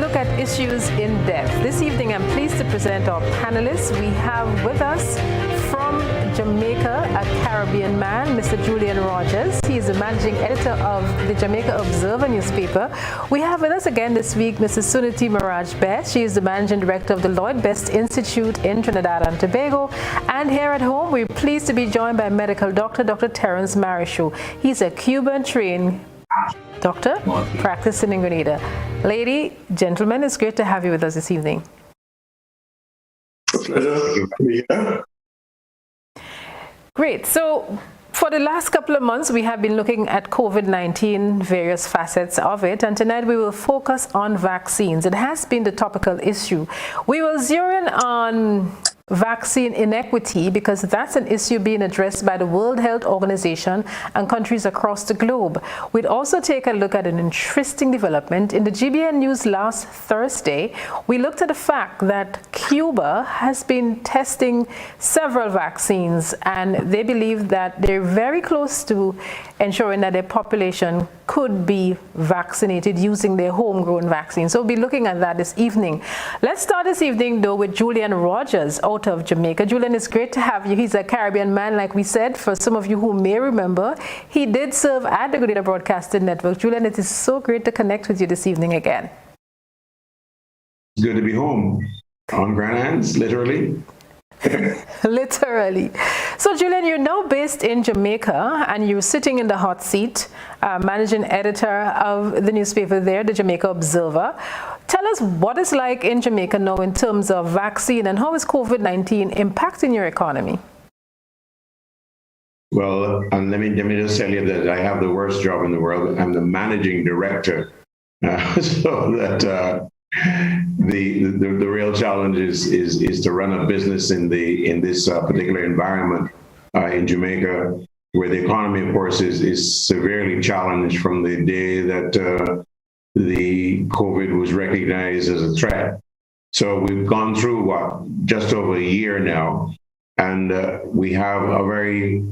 look at issues in depth. This evening, I'm pleased to present our panelists. We have with us from Jamaica, a Caribbean man, Mr. Julian Rogers. He is the managing editor of the Jamaica Observer newspaper. We have with us again this week Mrs. Suniti Maraj Best. She is the managing director of the Lloyd Best Institute in Trinidad and Tobago. And here at home, we're pleased to be joined by medical doctor, Dr. Terence Marichou. He's a Cuban-trained doctor practicing in Grenada. Lady, gentlemen, it's great to have you with us this evening. Pleasure to be here. Great. So for the last couple of months, we have been looking at COVID-19, various facets of it, and tonight we will focus on vaccines. It has been the topical issue. We will zero in on vaccine inequity because that's an issue being addressed by the World Health Organization and countries across the globe. We'd also take a look at an interesting development. In the GBN News last Thursday, we looked at the fact that Cuba has been testing several vaccines, and they believe that they're very close to ensuring that their population could be vaccinated using their homegrown vaccine. So we'll be looking at that this evening. Let's start this evening, though, with Julian Rogers out of Jamaica. Julian, it's great to have you. He's a Caribbean man, like we said. For some of you who may remember, he did serve at the Grenada Broadcasting Network. Julian, it is so great to connect with you this evening again. It's good to be home on Grand Hands, literally. Literally. So, Julian, you're now based in Jamaica and you're sitting in the hot seat, managing editor of the newspaper there, the Jamaica Observer. Tell us what it's like in Jamaica now in terms of vaccine and how is COVID-19 impacting your economy? Well, and let me just tell you that I have the worst job in the world. I'm the managing director. So that the real challenge is to run a business in this particular environment in Jamaica, where the economy, of course, is severely challenged from the day that the COVID was recognized as a threat. So we've gone through just over a year now, and we have a very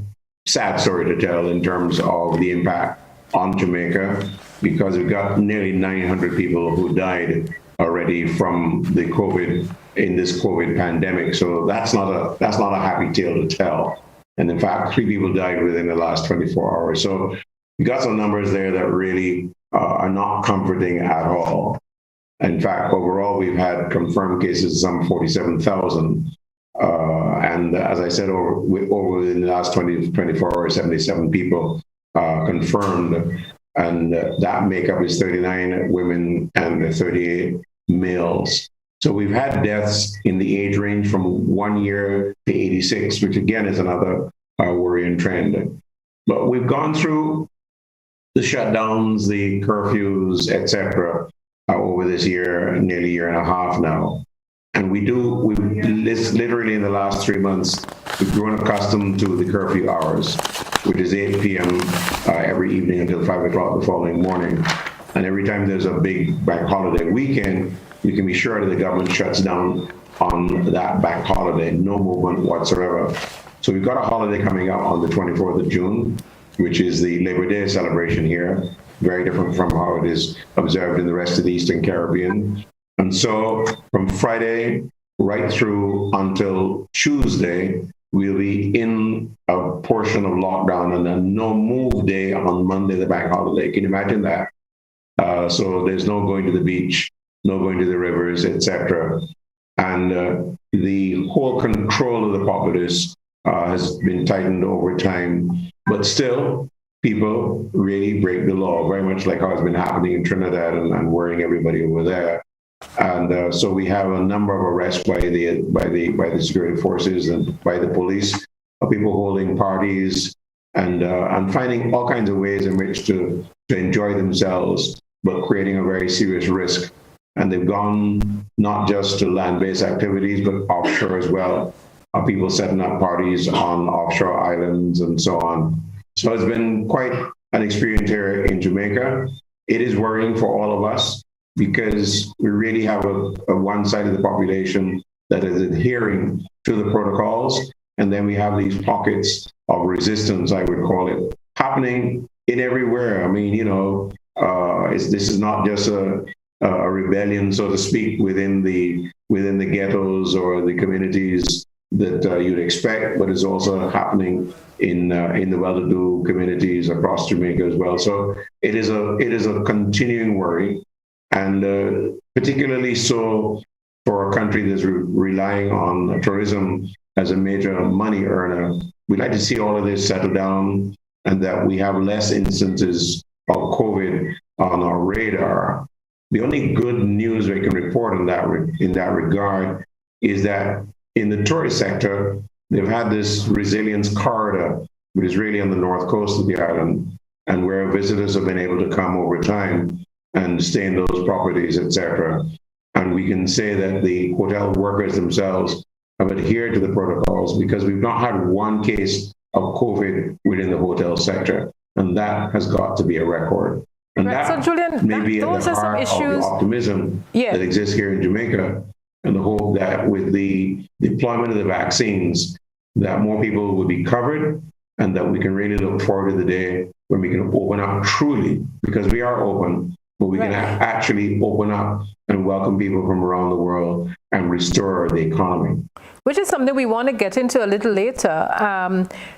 sad story to tell in terms of the impact on Jamaica, because we've got nearly 900 people who died already from the COVID in this COVID pandemic. So that's not a happy tale to tell. And in fact, 3 people died within the last 24 hours. So we got some numbers there that really are not comforting at all. In fact, overall, we've had confirmed cases, some 47,000. And as I said, over in the last 24 hours, 77 people confirmed. And that makeup is 39 women and 38 males. So we've had deaths in the age range from 1 year to 86, which again is another worrying trend. But we've gone through the shutdowns, the curfews, etc., over this year, nearly a year and a half now. And we've literally in the last 3 months, we've grown accustomed to the curfew hours, which is 8 p.m. Every evening until 5 o'clock the following morning. And every time there's a big bank holiday weekend, you can be sure that the government shuts down on that bank holiday, no movement whatsoever. So we've got a holiday coming up on the 24th of June, which is the Labor Day celebration here, very different from how it is observed in the rest of the Eastern Caribbean. And so from Friday right through until Tuesday, we'll be in a portion of lockdown and a no move day on Monday, the bank holiday. Can you imagine that? So there's no going to the beach, no going to the rivers, etc. And the whole control of the populace has been tightened over time. But still, people really break the law, very much like how it's been happening in Trinidad and worrying everybody over there. And so we have a number of arrests by the security forces and by the police of people holding parties and finding all kinds of ways in which to enjoy themselves, but creating a very serious risk. And they've gone not just to land-based activities, but offshore as well. People setting up parties on offshore islands and so on. So it's been quite an experience here in Jamaica. It is worrying for all of us, because we really have a one side of the population that is adhering to the protocols. And then we have these pockets of resistance, I would call it, happening in everywhere. I mean, this is not just a a rebellion, so to speak, within the ghettos or the communities that you'd expect, but it's also happening in the well-to-do communities across Jamaica as well. So it is a continuing worry, and particularly so for a country that's relying on tourism as a major money earner. We'd like to see all of this settle down and that we have less instances of COVID on our radar. The only good news we can report in that regard is that in the tourist sector, they've had this resilience corridor, which is really on the north coast of the island, and where visitors have been able to come over time and stay in those properties, etc. And we can say that the hotel workers themselves have adhered to the protocols because we've not had one case of COVID within the hotel sector, and that has got to be a record. And right. that so Julian, may be at the heart of the optimism that exists here in Jamaica, and the hope that with the deployment of the vaccines, that more people will be covered, and that we can really look forward to the day when we can open up truly, because we are open, but we can actually open up and welcome people from around the world and restore the economy. Which is something we want to get into a little later.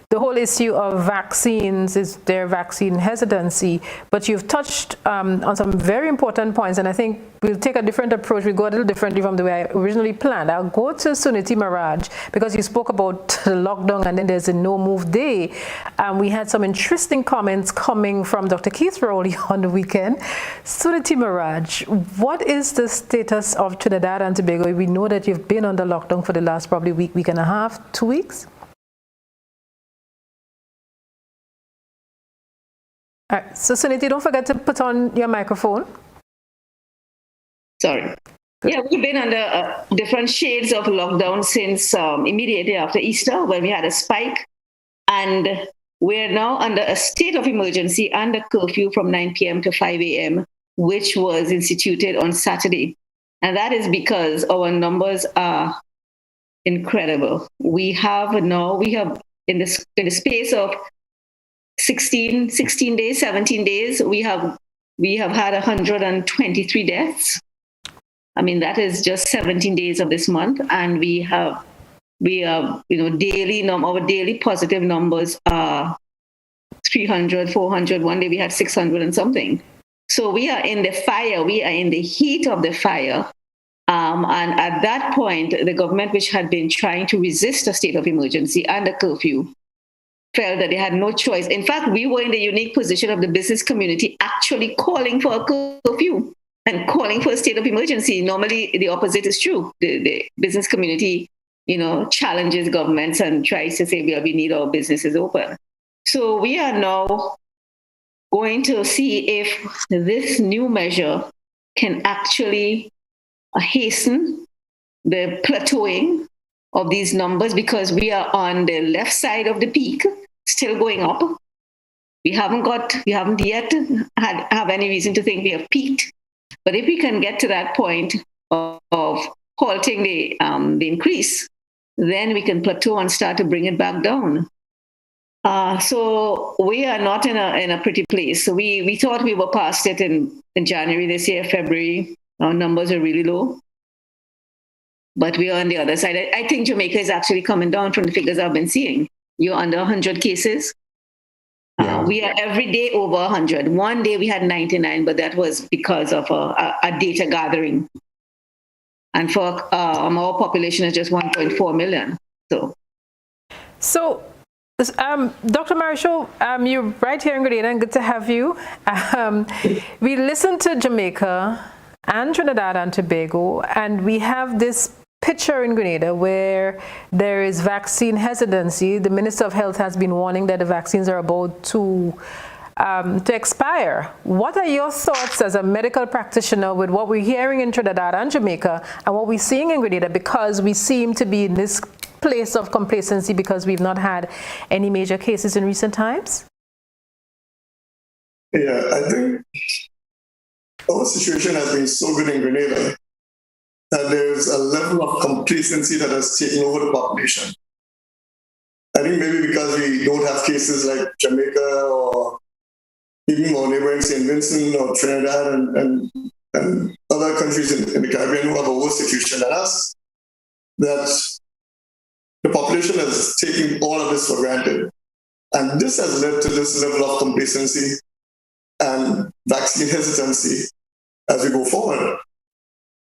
The whole issue of vaccines, is there vaccine hesitancy? But you've touched on some very important points, and I think we'll take a different approach. We'll go a little differently from the way I originally planned. I'll go to Suniti Maraj, because you spoke about the lockdown and then there's a no-move day. We had some interesting comments coming from Dr. Keith Rowley on the weekend. Suniti Maraj, what is the status of Trinidad and Tobago? We know that you've been under lockdown for the last probably week and a half, 2 weeks. All right, so Suniti, don't forget to put on your microphone. Sorry. Good. Yeah, we've been under different shades of lockdown since immediately after Easter, when we had a spike. And we're now under a state of emergency and a curfew from 9 p.m. to 5 a.m., which was instituted on Saturday. And that is because our numbers are incredible. We have in the space of 16 days, 17 days, we have had 123 deaths. I mean, that is just 17 days of this month. And our daily positive numbers are 300, 400. One day we had 600 and something. So we are in the fire. We are in the heat of the fire. And at that point, the government, which had been trying to resist a state of emergency and a curfew, felt that they had no choice. In fact, we were in the unique position of the business community actually calling for a curfew and calling for a state of emergency. Normally, the opposite is true. The business community, challenges governments and tries to say, well, we need our businesses open. So we are now going to see if this new measure can actually hasten the plateauing of these numbers, because we are on the left side of the peak, still going up. We haven't yet have any reason to think we have peaked. But if we can get to that point of halting the increase, then we can plateau and start to bring it back down. So we are not in a pretty place. So we thought we were past it in January this year, February. Our numbers are really low. But we are on the other side. I think Jamaica is actually coming down from the figures I've been seeing. You're under 100 cases. Yeah. We are every day over 100. One day we had 99, but that was because of a data gathering. And for our population is just 1.4 million. So Dr. Maricho, you're right here in Grenada, and good to have you. We listened to Jamaica and Trinidad and Tobago, and we have this picture in Grenada where there is vaccine hesitancy. The Minister of Health has been warning that the vaccines are about to expire. What are your thoughts as a medical practitioner with what we're hearing in Trinidad and Jamaica and what we're seeing in Grenada, because we seem to be in this place of complacency because we've not had any major cases in recent times? Yeah, I think our situation has been so good in Grenada that there's a level of complacency that has taken over the population. I think maybe because we don't have cases like Jamaica or even more neighboring St. Vincent or Trinidad and other countries in the Caribbean who have a worse situation than us, that the population is taking all of this for granted. And this has led to this level of complacency and vaccine hesitancy as we go forward.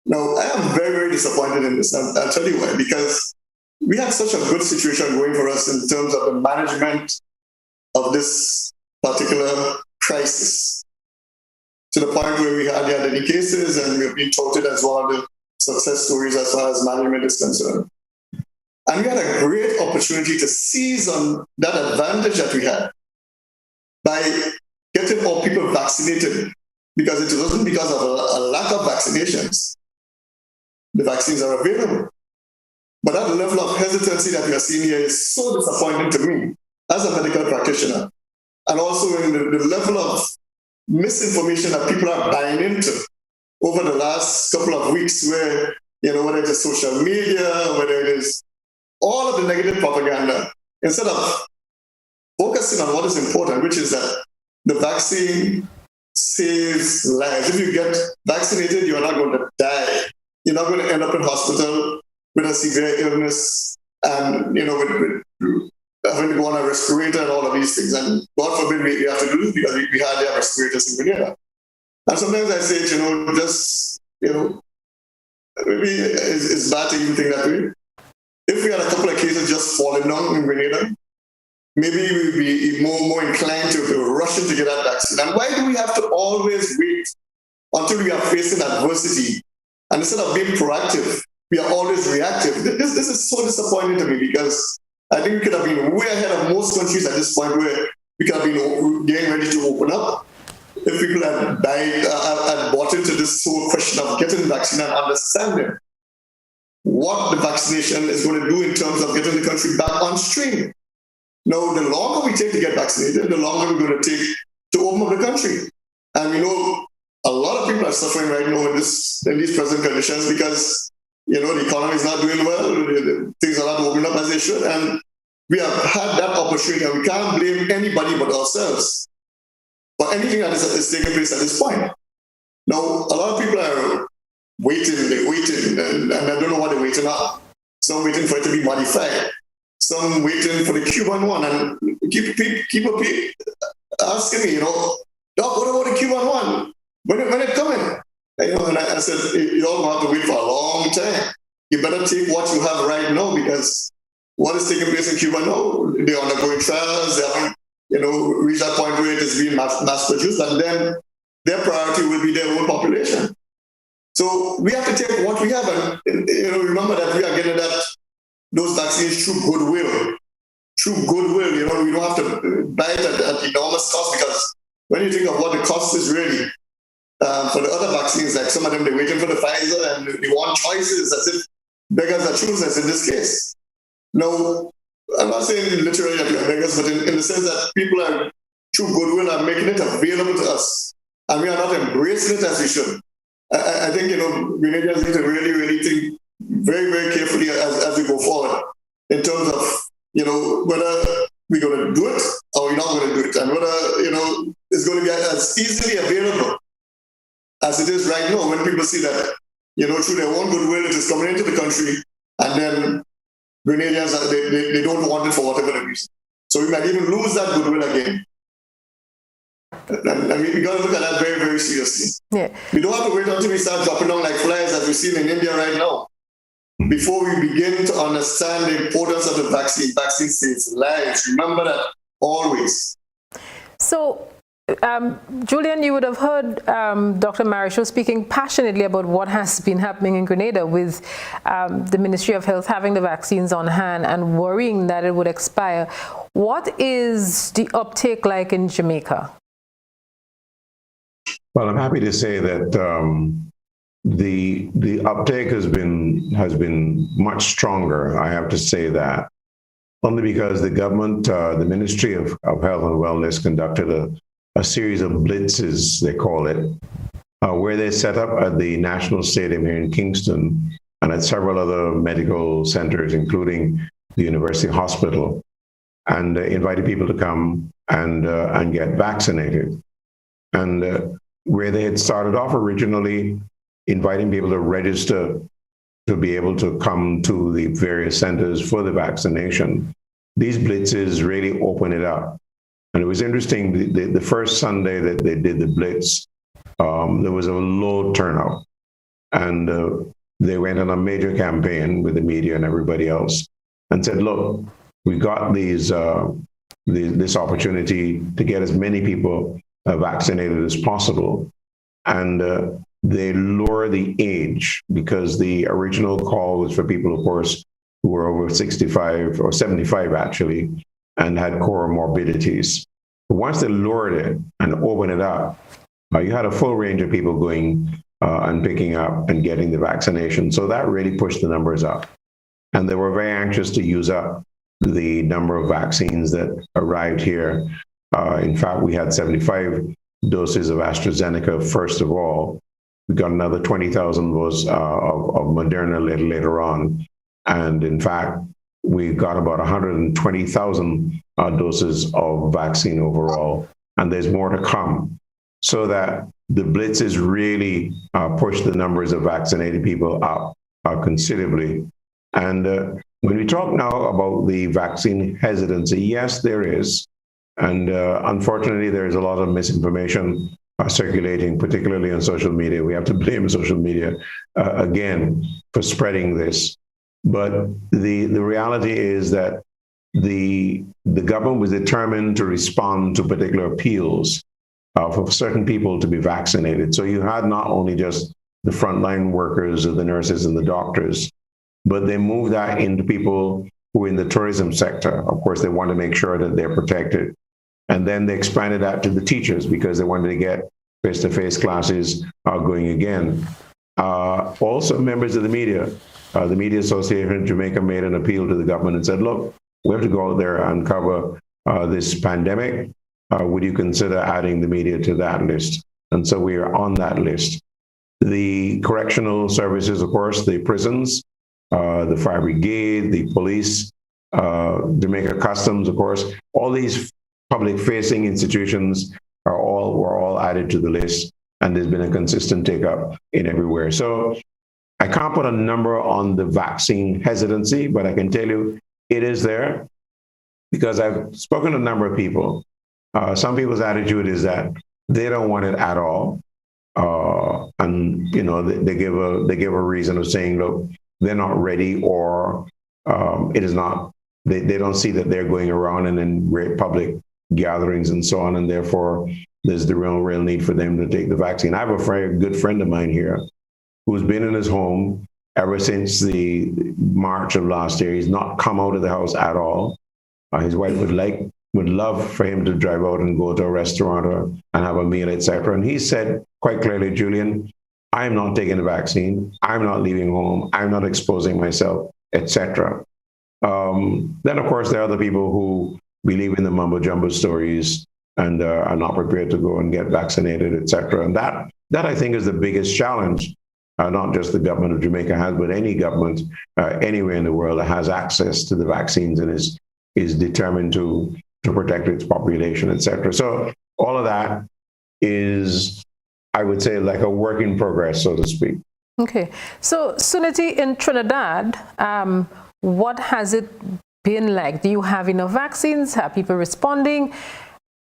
Now, I am very, very disappointed in this, and I'll tell you why, because we had such a good situation going for us in terms of the management of this particular crisis, to the point where we hardly had any cases, and we've been touted as one of the success stories as far as management is concerned. And we had a great opportunity to seize on that advantage that we had by getting all people vaccinated, because it wasn't because of a lack of vaccinations. The vaccines are available. But that level of hesitancy that we are seeing here is so disappointing to me as a medical practitioner. And also in the level of misinformation that people are buying into over the last couple of weeks, where, whether it is social media, whether it is all of the negative propaganda, instead of focusing on what is important, which is that the vaccine saves lives. If you get vaccinated, you're not going to die. You're not going to end up in hospital with a severe illness and, with having to go on a respirator and all of these things. And God forbid we have to do this, because we hardly have respirators in Grenada. And sometimes I say, maybe it's bad to even think that way. If we had a couple of cases just falling down in Grenada, maybe we'd be more inclined to rush in to get that vaccine. And why do we have to always wait until we are facing adversity? And instead of being proactive, we are always reactive. This is so disappointing to me, because I think we could have been way ahead of most countries at this point, where we could have been getting ready to open up. If people had bought into this whole question of getting the vaccine and understanding what the vaccination is going to do in terms of getting the country back on stream. Now, the longer we take to get vaccinated, the longer we're going to take to open up the country. And we know a lot of people are suffering right now in these present conditions, because the economy is not doing well, things are not opening up as they should, and we have had that opportunity, and we can't blame anybody but ourselves for anything that is taking place at this point. Now, a lot of people are waiting, and I don't know what they're waiting on. Some waiting for it to be modified, some waiting for the Cuban one, and people asking me, Doc, what about the Cuban one? When it coming? And I said, you all have to wait for a long time. You better take what you have right now, because what is taking place in Cuba now, they're undergoing trials, they haven't, reached that point where it is being mass produced, and then their priority will be their own population. So we have to take what we have, and remember that we are getting those vaccines through goodwill. We don't have to buy it at enormous cost, because when you think of what the cost is really, for the other vaccines, like some of them, they're waiting for the Pfizer and they want choices as if beggars are choosers in this case. No, I'm not saying literally that we are beggars, but in the sense that people are, through goodwill, are making it available to us, and we are not embracing it as we should. I think, Grenadians need to really, really think very, very carefully as we go forward in terms of, whether we're going to do it or we're not going to do it, and whether, it's going to be as easily available as it is right now, when people see that, through their own goodwill, it is coming into the country, and then Grenadians, they don't want it for whatever reason. So we might even lose that goodwill again. And we got to look at that very, very seriously. Yeah. We don't have to wait until we start dropping down like flies, as we've seen in India right now, before we begin to understand the importance of the vaccine. Vaccine saves lives. Remember that always. So, Julian, you would have heard Dr. Marichaud speaking passionately about what has been happening in Grenada with the Ministry of Health having the vaccines on hand and worrying that it would expire. What is the uptake like in Jamaica? Well, I'm happy to say that the uptake has been much stronger. I have to say that, only because the government, the Ministry of Health and Wellness, conducted a series of blitzes, they call it, where they set up at the National Stadium here in Kingston and at several other medical centers, including the University Hospital, and invited people to come and get vaccinated. And where they had started off originally inviting people to register to be able to come to the various centers for the vaccination, these blitzes really open it up. And it was interesting, the first Sunday that they did the blitz, there was a low turnout. And they went on a major campaign with the media and everybody else and said, look, we got this opportunity to get as many people vaccinated as possible. And they lower the age, because the original call was for people, of course, who were over 65 or 75 actually, and had comorbidities. But once they lowered it and opened it up, you had a full range of people going and picking up and getting the vaccination. So that really pushed the numbers up. And they were very anxious to use up the number of vaccines that arrived here. In fact, we had 75 doses of AstraZeneca first of all. We got another 20,000 of Moderna later on. And in fact, we got about 120,000 doses of vaccine overall. And there's more to come. So that the blitzes really pushed the numbers of vaccinated people up considerably. And when we talk now about the vaccine hesitancy, yes, there is. And unfortunately, there is a lot of misinformation circulating, particularly on social media. We have to blame social media again for spreading this. But the reality is that the government was determined to respond to particular appeals for certain people to be vaccinated. So you had not only just the frontline workers or the nurses and the doctors, but they moved that into people who are in the tourism sector. Of course, they want to make sure that they're protected. And then they expanded that to the teachers because they wanted to get face-to-face classes going again. Also, members of the Media Association of Jamaica made an appeal to the government and said, look, we have to go out there and cover this pandemic. Would you consider adding the media to that list? And so we are on that list. The correctional services, of course, the prisons, the fire brigade, the police, Jamaica Customs, of course, all these public-facing institutions were all added to the list, and there's been a consistent take-up in everywhere. So I can't put a number on the vaccine hesitancy, but I can tell you it is there because I've spoken to a number of people. Some people's attitude is that they don't want it at all, and you know they give a reason of saying, look, they're not ready, or it is not. They don't see that they're going around and in great public gatherings and so on, and therefore there's the real need for them to take the vaccine. I have a very good friend of mine here who's been in his home ever since the March of last year. He's not come out of the house at all. His wife would love for him to drive out and go to a restaurant and have a meal, etc. And he said quite clearly, Julian, I'm not taking the vaccine. I'm not leaving home. I'm not exposing myself, etc. Then, of course, there are other people who believe in the mumbo jumbo stories and are not prepared to go and get vaccinated, etc. And that I think is the biggest challenge, not just the government of Jamaica has, but any government anywhere in the world that has access to the vaccines and is determined to protect its population, etc. So all of that is, I would say, like a work in progress, so to speak. Okay. So, Suniti, in Trinidad, what has it been like? Do you have enough vaccines? Have people responding?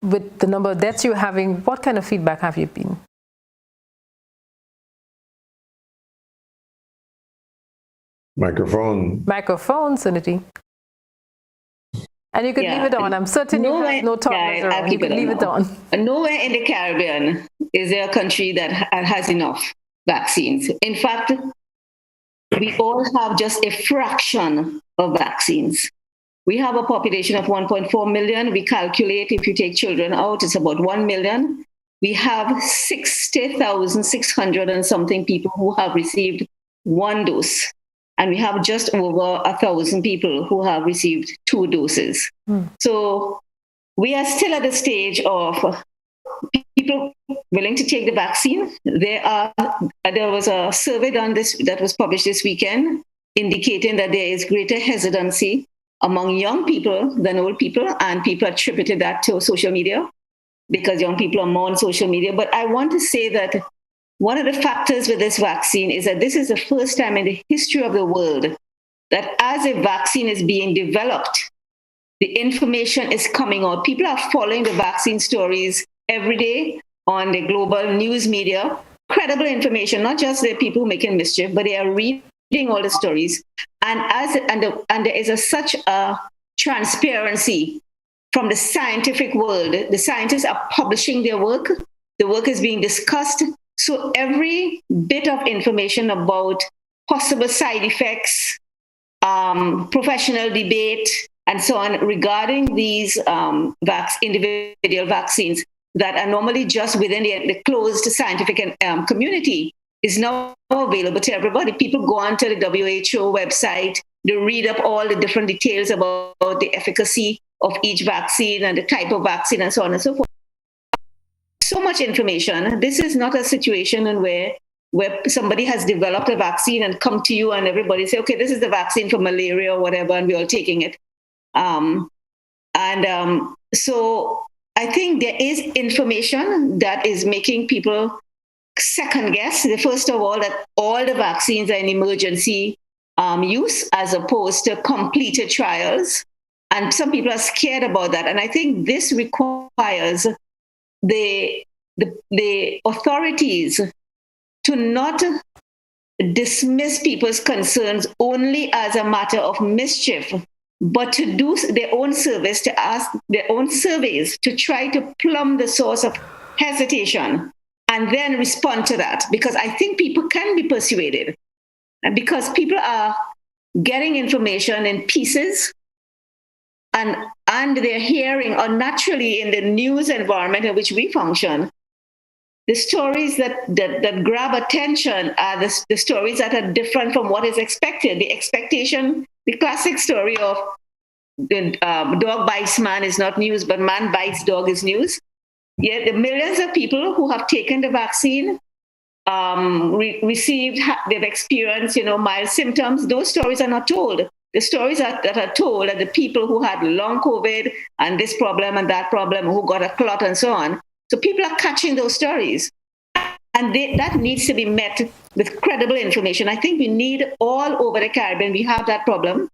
With the number of deaths you're having, what kind of feedback have you been? Microphone, Suniti. And you could leave it on. I'm certain you have no toddlers around. You could leave it on. Nowhere in the Caribbean is there a country that has enough vaccines. In fact, we all have just a fraction of vaccines. We have a population of 1.4 million. We calculate if you take children out, it's about 1 million. We have 60,600 and something people who have received one dose. And we have just over 1,000 people who have received 2 doses. So we are still at the stage of people willing to take the vaccine. There was a survey done that was published this weekend indicating that there is greater hesitancy among young people than old people, and people attributed that to social media because young people are more on social media. But I want to say that one of the factors with this vaccine is that this is the first time in the history of the world that as a vaccine is being developed, the information is coming out. People are following the vaccine stories every day on the global news media. Credible information, not just the people making mischief, but they are reading all the stories. And there is such a transparency from the scientific world. The scientists are publishing their work. The work is being discussed. So every bit of information about possible side effects, professional debate, and so on regarding these individual vaccines that are normally just within the closed scientific community is now available to everybody. People go onto the WHO website, they read up all the different details about the efficacy of each vaccine and the type of vaccine and so on and so forth. So much information. This is not a situation where somebody has developed a vaccine and come to you and everybody say, okay, this is the vaccine for malaria or whatever, and we're all taking it. So I think there is information that is making people second guess. First of all, that all the vaccines are in emergency use as opposed to completed trials. And some people are scared about that. And I think this requires the authorities to not dismiss people's concerns only as a matter of mischief, but to do their own service, to ask their own surveys, to try to plumb the source of hesitation and then respond to that. Because I think people can be persuaded, and because people are getting information in pieces and they're hearing unnaturally in the news environment in which we function. The stories that grab attention are the stories that are different from what is expected. The expectation, the classic story of the dog bites man is not news, but man bites dog is news. Yet the millions of people who have taken the vaccine, they've experienced, mild symptoms. Those stories are not told. The stories that are told are the people who had long COVID and this problem and that problem, who got a clot and so on. So people are catching those stories. And that needs to be met with credible information. I think we need all over the Caribbean, we have that problem,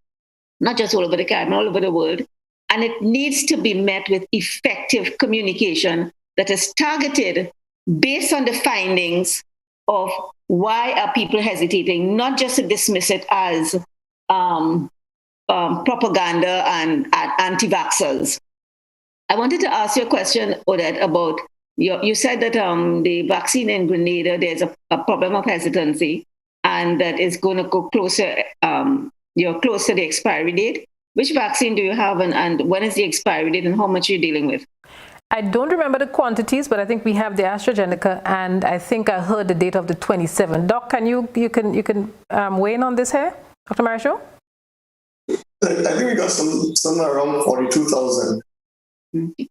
not just all over the Caribbean, all over the world. And it needs to be met with effective communication that is targeted based on the findings of why are people hesitating, not just to dismiss it as propaganda and anti-vaxxers. I wanted to ask you a question, Odette, about you said that the vaccine in Grenada, there's a problem of hesitancy, and that is going to go closer. You're close to the expiry date. Which vaccine do you have, and when is the expiry date, and how much are you dealing with? I don't remember the quantities, but I think we have the AstraZeneca, and I think I heard the date of the 27th. Doc, can you weigh in on this here, Dr. Marshall? I think we got somewhere around 42,000.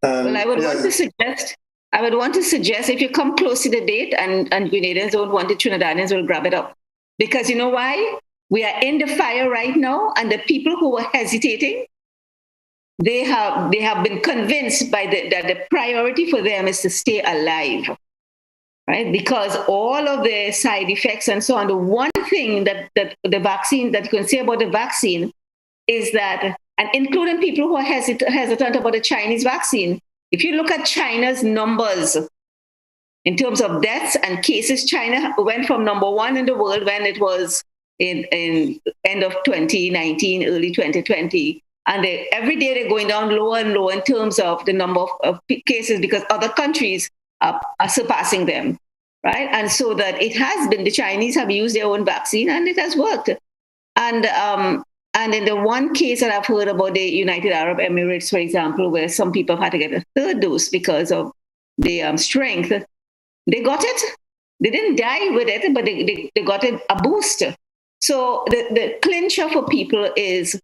Well, I would want to suggest if you come close to the date and Grenadians don't want it, Trinidadians will grab it up. Because you know why? We are in the fire right now, and the people who were hesitating, they have been convinced that the priority for them is to stay alive, right? Because all of the side effects and so on, the one thing that the vaccine, that you can say about the vaccine is that, and including people who are hesitant about the Chinese vaccine, if you look at China's numbers in terms of deaths and cases, China went from number one in the world when it was in end of 2019, early 2020. And every day they're going down lower and lower in terms of the number of cases, because other countries are surpassing them, right? And so that it has been, the Chinese have used their own vaccine and it has worked. And in the one case that I've heard about the United Arab Emirates, for example, where some people had to get a third dose because of the strength, they got it. They didn't die with it, but they got a boost. So the clincher for people is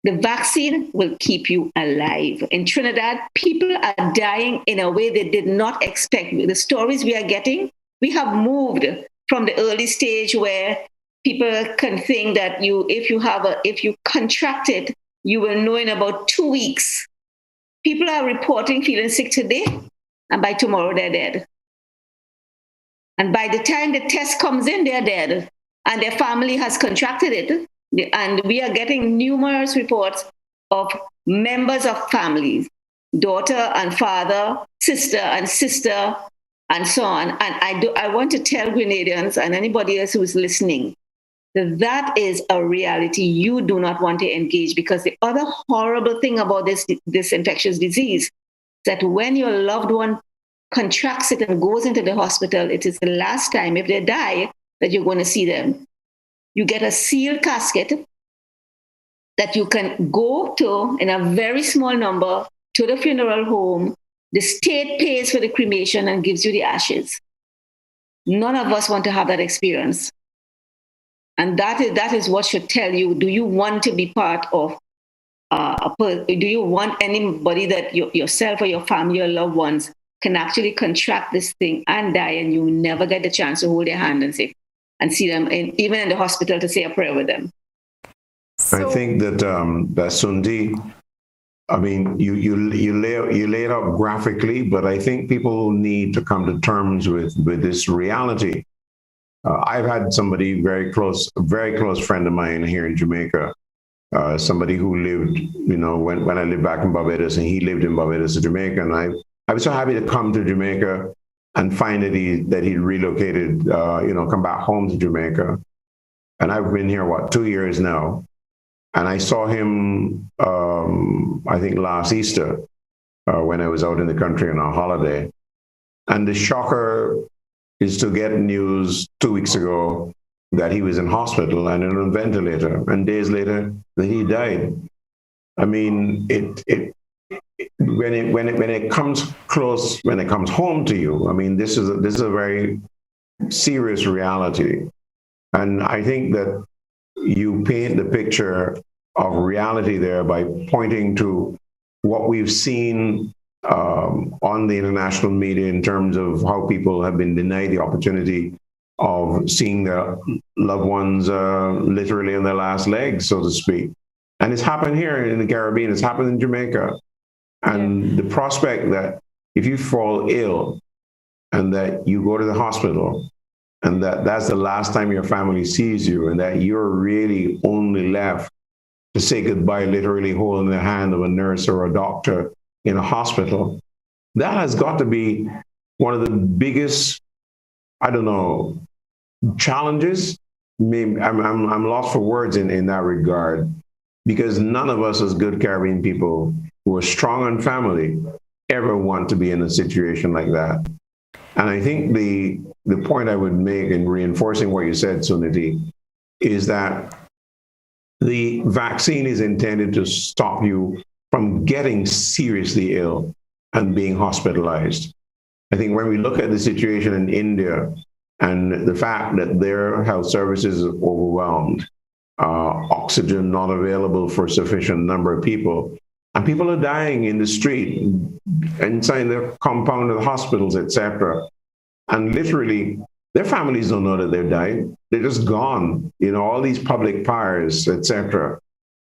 the vaccine will keep you alive. In Trinidad, people are dying in a way they did not expect. The stories we are getting, we have moved from the early stage where people can think that if you contract it, you will know in about 2 weeks. People are reporting feeling sick today, and by tomorrow they're dead. And by the time the test comes in, they're dead. And their family has contracted it. And we are getting numerous reports of members of families, daughter and father, sister, and so on. And I want to tell Grenadians and anybody else who is listening that that is a reality you do not want to engage, because the other horrible thing about this infectious disease is that when your loved one contracts it and goes into the hospital, it is the last time, if they die, that you're going to see them. You get a sealed casket that you can go to in a very small number to the funeral home. The state pays for the cremation and gives you the ashes. None of us want to have that experience. And that is what should tell you, do you want to be part of, do you want anybody that yourself or your family or loved ones can actually contract this thing and die, and you never get the chance to hold their hand and see them even in the hospital to say a prayer with them. I think that Sundi, I mean, you lay it out graphically, but I think people need to come to terms with this reality. I've had somebody a very close friend of mine here in Jamaica, somebody who lived, when I lived back in Barbados, and he lived in Barbados to Jamaica, and I was so happy to come to Jamaica and find that he relocated, come back home to Jamaica. And I've been here, 2 years now. And I saw him, I think last Easter, when I was out in the country on a holiday. And the shocker is to get news 2 weeks ago that he was in hospital and on a ventilator, and days later that he died. I mean, when it comes close, when it comes home to you, I mean, this is a very serious reality. And I think that you paint the picture of reality there by pointing to what we've seen on the international media in terms of how people have been denied the opportunity of seeing their loved ones literally on their last legs, so to speak. And it's happened here in the Caribbean, it's happened in Jamaica. And the prospect that if you fall ill and that you go to the hospital and that's the last time your family sees you, and that you're really only left to say goodbye, literally holding the hand of a nurse or a doctor in a hospital, that has got to be one of the biggest, challenges. Maybe I'm lost for words in that regard, because none of us as good Caribbean people who are strong on family ever want to be in a situation like that. And I think the point I would make in reinforcing what you said, Suniti, is that the vaccine is intended to stop you from getting seriously ill and being hospitalized. I think when we look at the situation in India and the fact that their health services are overwhelmed, oxygen not available for a sufficient number of people, and people are dying in the street, inside the compound of the hospitals, etc. And literally, their families don't know that they've died. They're just gone. All these public pyres, etc.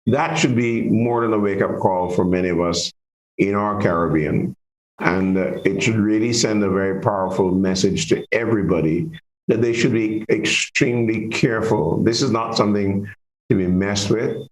That should be more than a wake-up call for many of us in our Caribbean. And it should really send a very powerful message to everybody that they should be extremely careful. This is not something to be messed with.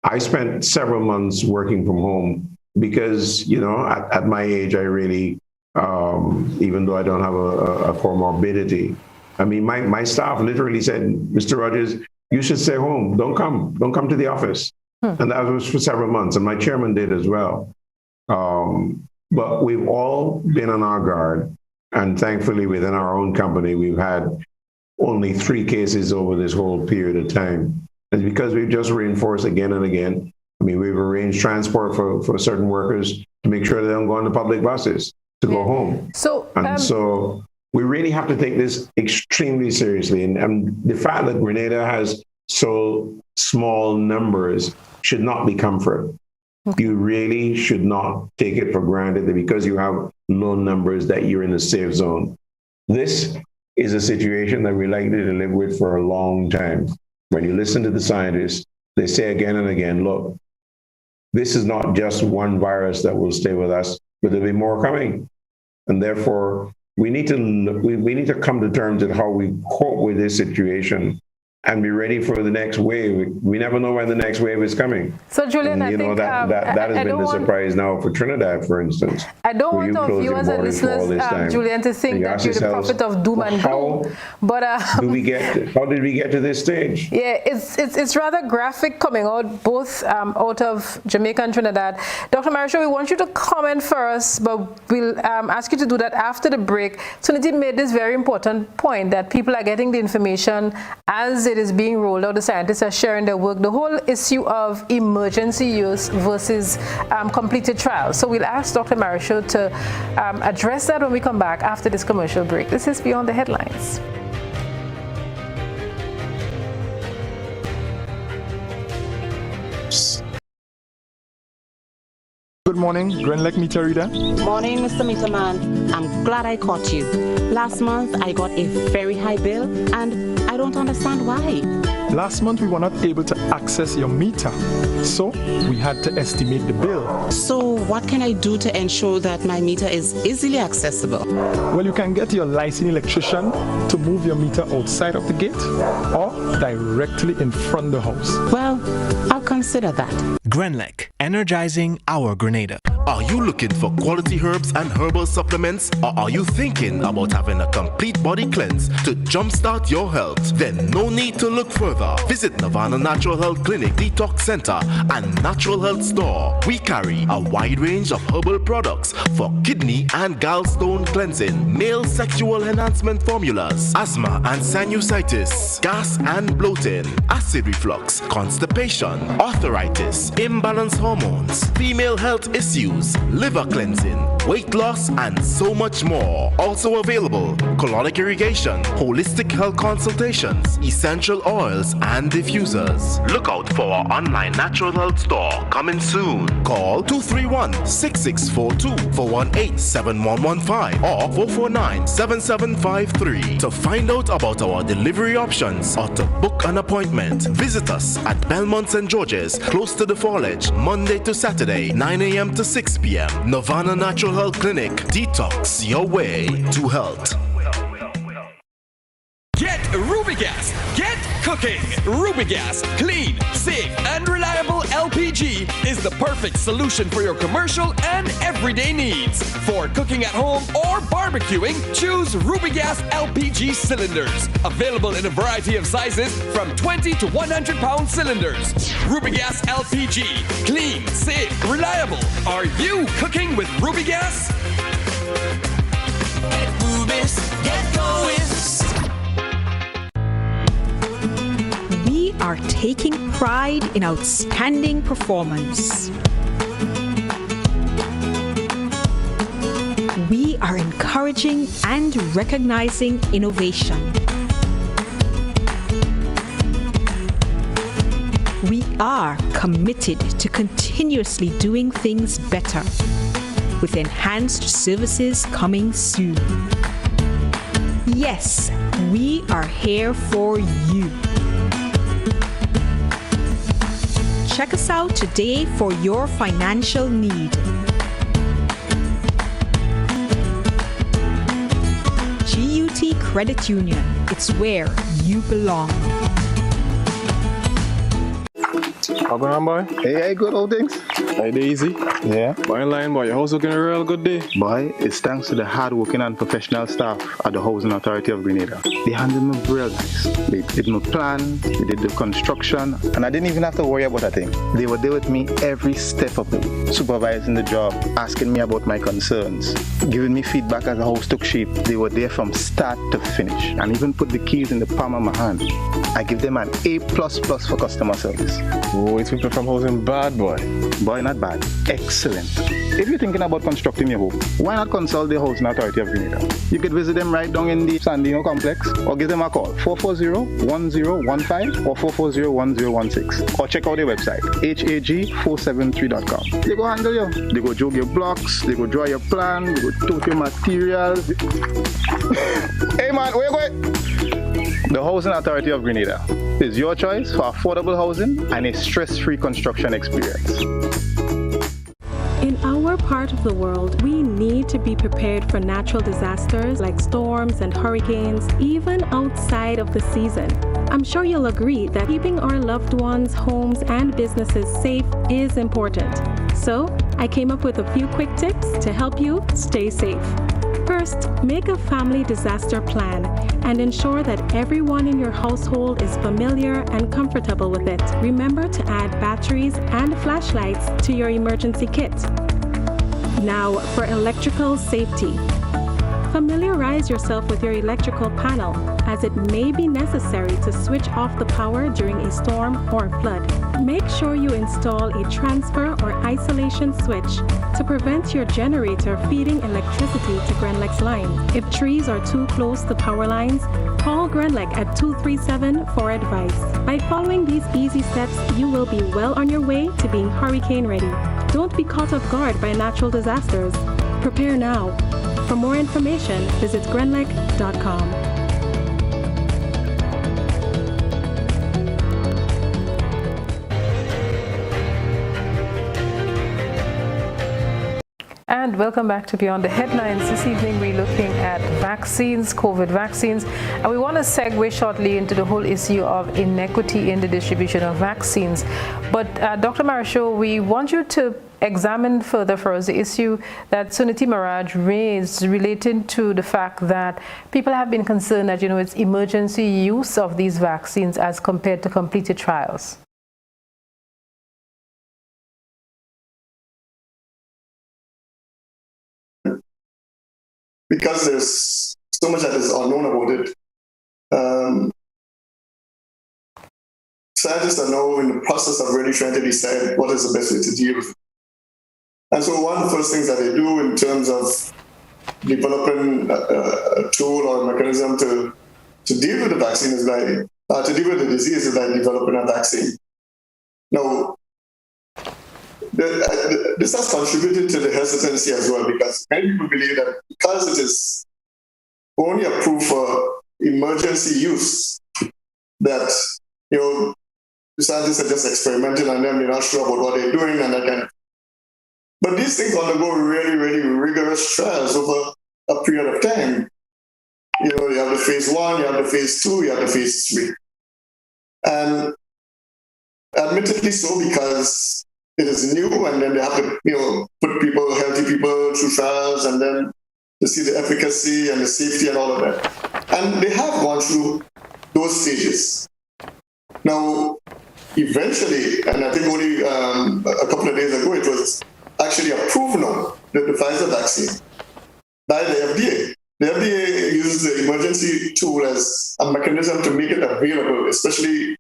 I spent several months working from home because, at my age, I really, even though I don't have a comorbidity, I mean, my staff literally said, Mr. Rogers, you should stay home. Don't come to the office. And that was for several months. And my chairman did as well. But we've all been on our guard. And thankfully, within our own company, we've had only 3 cases over this whole period of time. And because we've just reinforced again and again, I mean, we've arranged transport for certain workers to make sure they don't go on the public buses to go home. So we really have to take this extremely seriously. And the fact that Grenada has so small numbers should not be comfort. Okay. You really should not take it for granted that because you have low numbers that you're in a safe zone. This is a situation that we're likely to live with for a long time. When you listen to the scientists, they say again and again, look, this is not just one virus that will stay with us, but there'll be more coming. And therefore, we need to come to terms with how we cope with this situation and be ready for the next wave. We never know when the next wave is coming. So, Julian, and, I think that has been the surprise now for Trinidad, for instance. I don't want our viewers and listeners, Julian, to think that you're the prophet of doom and gloom. But how did we get to this stage? Yeah, it's rather graphic coming out, both out of Jamaica and Trinidad. Dr. Marisha, we want you to comment first, but we'll ask you to do that after the break. Trinity made this very important point that people are getting the information as it is being rolled out. The scientists are sharing their work. The whole issue of emergency use versus completed trials. So we'll ask Dr. Marisha to address that when we come back after this commercial break. This is Beyond the Headlines. Good morning, Grenlek Meter Reader. Morning, Mr. Meterman. I'm glad I caught you. Last month, I got a very high bill, and I don't understand why. Last month, we were not able to access your meter, so we had to estimate the bill. So what can I do to ensure that my meter is easily accessible? Well, you can get your licensed electrician to move your meter outside of the gate or directly in front of the house. Well, I'll consider that. Grenlek, energizing our Grenada. Are you looking for quality herbs and herbal supplements, or are you thinking about having a complete body cleanse to jumpstart your health? Then no need to look further. Visit Nirvana Natural Health Clinic, Detox Center, and Natural Health Store. We carry a wide range of herbal products for kidney and gallstone cleansing, male sexual enhancement formulas, asthma and sinusitis, gas and bloating, acid reflux, constipation, arthritis, imbalanced hormones, female health issues, liver cleansing, weight loss, and so much more. Also available, colonic irrigation, holistic health consultations, essential oils, and diffusers. Look out for our online natural health store coming soon. Call 231-6642 for 18-7115 or 449-7753 to find out about our delivery options or to book an appointment. Visit us at Belmont St. George's, close to the Fallage, Monday to Saturday, 9 a.m. to 6 p.m. Nirvana Natural Health Clinic. Detox your way to health. Get Rubigas. Get cooking. Rubigas, clean, safe, and reliable LPG is the perfect solution for your commercial and everyday needs. For cooking at home or barbecuing, choose Rubigas LPG cylinders. Available in a variety of sizes from 20 to 100 pound cylinders. Rubigas LPG, clean, safe, reliable. Are you cooking with Rubigas? Get Rubis, get going. We are taking pride in outstanding performance. We are encouraging and recognizing innovation. We are committed to continuously doing things better, with enhanced services coming soon. Yes, we are here for you. Check us out today for your financial need. GUT Credit Union, it's where you belong. How going on, boy? Hey, good old things. Hey, easy. Yeah. Boy, in line, boy. Your house looking a real good day. Boy, it's thanks to the hard-working and professional staff at the Housing Authority of Grenada. They handled me real nice. They did my plan, they did the construction, and I didn't even have to worry about a thing. They were there with me every step of the way, supervising the job, asking me about my concerns, giving me feedback as the house took shape. They were there from start to finish, and even put the keys in the palm of my hand. I give them an A++ for customer service. Oh, it's people from housing bad, boy. Boy, not bad. Excellent. If you're thinking about constructing your home, why not consult the Housing Authority of Grenada? You could visit them right down in the Sandino complex, or give them a call, 440-1015 or 440-1016, or check out their website, hag473.com. They go handle you. They go jog your blocks, they go draw your plan, they go tote your materials. Hey man, where you going? The Housing Authority of Grenada is your choice for affordable housing and a stress-free construction experience. In our our part of the world, we need to be prepared for natural disasters like storms and hurricanes, even outside of the season. I'm sure you'll agree that keeping our loved ones, homes, and businesses safe is important. So, I came up with a few quick tips to help you stay safe. First, make a family disaster plan and ensure that everyone in your household is familiar and comfortable with it. Remember to add batteries and flashlights to your emergency kit. Now, for electrical safety. Familiarize yourself with your electrical panel, as it may be necessary to switch off the power during a storm or flood. Make sure you install a transfer or isolation switch to prevent your generator feeding electricity to Grenlec's line. If trees are too close to power lines, call Grenlec at 237 for advice. By following these easy steps, you will be well on your way to being hurricane ready. Don't be caught off guard by natural disasters. Prepare now. For more information, visit grenlec.com. And welcome back to Beyond the Headlines. This evening we're looking at vaccines, COVID vaccines, and we want to segue shortly into the whole issue of inequity in the distribution of vaccines. But Dr. Marasho, we want you to examine further for us the issue that Suniti Maraj raised relating to the fact that people have been concerned that, it's emergency use of these vaccines as compared to completed trials. Because there's so much that is unknown about it, scientists are now in the process of really trying to decide what is the best way to deal with it. And so one of the first things that they do in terms of developing a tool or a mechanism to deal with the vaccine is to deal with the disease is by developing a vaccine. Now, this has contributed to the hesitancy as well, because many people believe that because it is only approved for emergency use, that the scientists are just experimenting on them, they're not sure about what they're doing and that kind of. But these things undergo really, really rigorous trials over a period of time. You have the phase 1, you have the phase 2, you have the phase 3. And admittedly so, because it is new, and then they have to, put healthy people through trials, and then to see the efficacy and the safety and all of that. And they have gone through those stages. Now, eventually, and I think only a couple of days ago, it was actually approved now, the Pfizer vaccine, by the FDA. The FDA uses the emergency tool as a mechanism to make it available, especially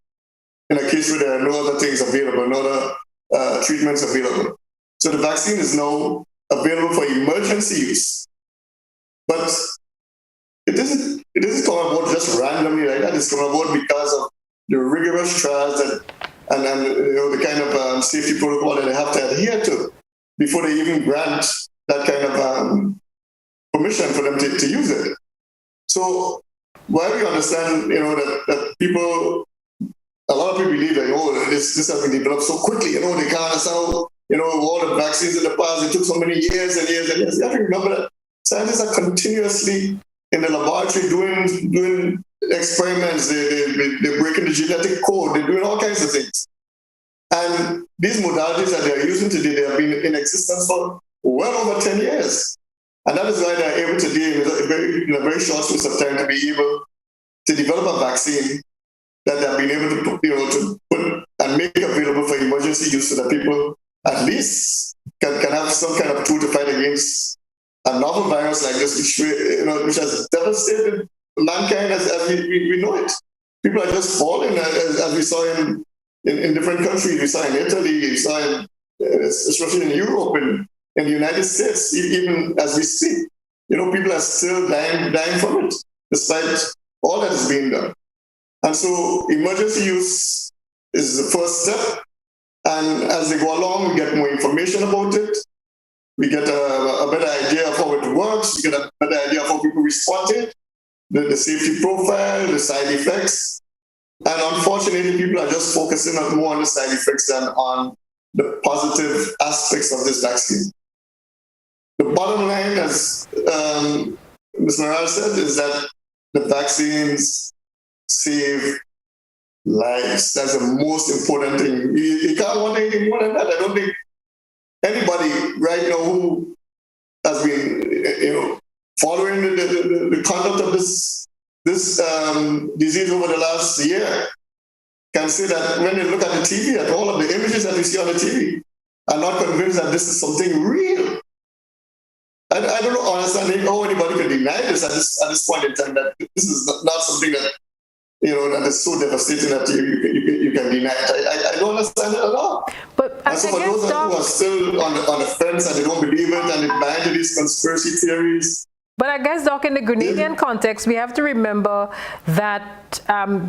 in a case where there are no other things available, no other treatments available. So the vaccine is now available for emergency use. But it isn't come about just randomly like that. It's come about because of the rigorous trials and the kind of safety protocol that they have to adhere to before they even grant that kind of permission for them to use it. So while we understand, that people, a lot of people believe that, this has been developed so quickly, they can't understand how, all the vaccines in the past, it took so many years and years and years. You have to remember that scientists are continuously in the laboratory doing experiments, they're breaking the genetic code, they're doing all kinds of things. And these modalities that they're using today, they have been in existence for well over 10 years. And that is why they're able today, in a very short space of time, to be able to develop a vaccine that they've been able to put and make available for emergency use, so that people at least can have some kind of tool to fight against a novel virus like this, which has devastated mankind as we know it. People are just falling, as we saw in different countries. We saw in Italy, we saw especially in Europe and in the United States, even as we speak. People are still dying from it, despite all that is being done. And so emergency use is the first step. And as they go along, we get more information about it. We get a better idea of how it works. We get a better idea of how people respond to it, the safety profile, the side effects. And unfortunately, people are just focusing more on the side effects than on the positive aspects of this vaccine. bottom line, as Ms. Morales said, is that the vaccines save lives. That's the most important thing. You can't want anything more than that. I don't think anybody right now who has been, following the conduct of this disease over the last year can say that when they look at the TV, at all of the images that we see on the TV, are not convinced that this is something real. I don't understand how anybody can deny this at this point in time, that this is not something that, that is so devastating that you can deny it. I don't understand it at all. And so for those who are still on the fence and they don't believe it and they buy into these conspiracy theories. But I guess, Doc, in the Grenadian context, we have to remember that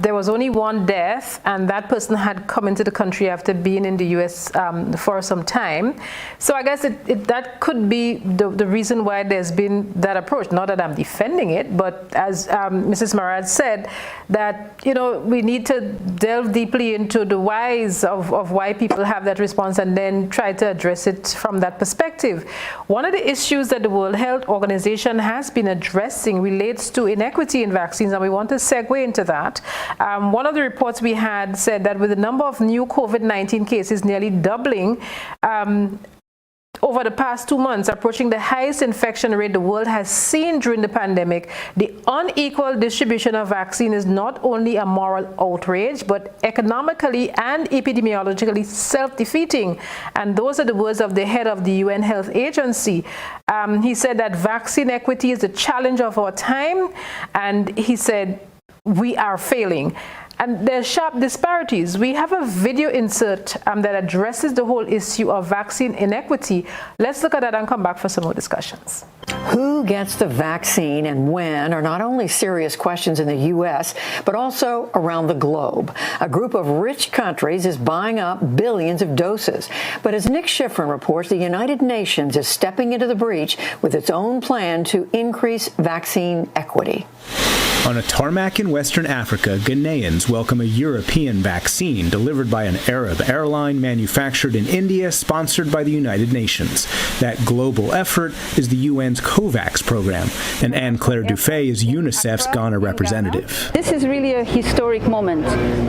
there was only one death, and that person had come into the country after being in the U.S. For some time. So I guess that could be the reason why there's been that approach. Not that I'm defending it, but as Mrs. Marad said, that we need to delve deeply into the whys of why people have that response and then try to address it from that perspective. One of the issues that the World Health Organization has been addressing relates to inequity in vaccines, and we want to segue into that. One of the reports we had said that with the number of new COVID-19 cases nearly doubling over the past 2 months, approaching the highest infection rate the world has seen during the pandemic, the unequal distribution of vaccine is not only a moral outrage, but economically and epidemiologically self-defeating. And those are the words of the head of the UN Health Agency. He said that vaccine equity is the challenge of our time, and he said, we are failing. And there's sharp disparities. We have a video insert that addresses the whole issue of vaccine inequity. Let's look at that and come back for some more discussions. Who gets the vaccine and when are not only serious questions in the U.S., but also around the globe. A group of rich countries is buying up billions of doses. But as Nick Schifrin reports, the United Nations is stepping into the breach with its own plan to increase vaccine equity. On a tarmac in Western Africa, Ghanaians welcome a European vaccine delivered by an Arab airline manufactured in India, sponsored by the United Nations. That global effort is the UN's COVAX program, and Anne-Claire Dufay is UNICEF's Ghana representative. This is really a historic moment.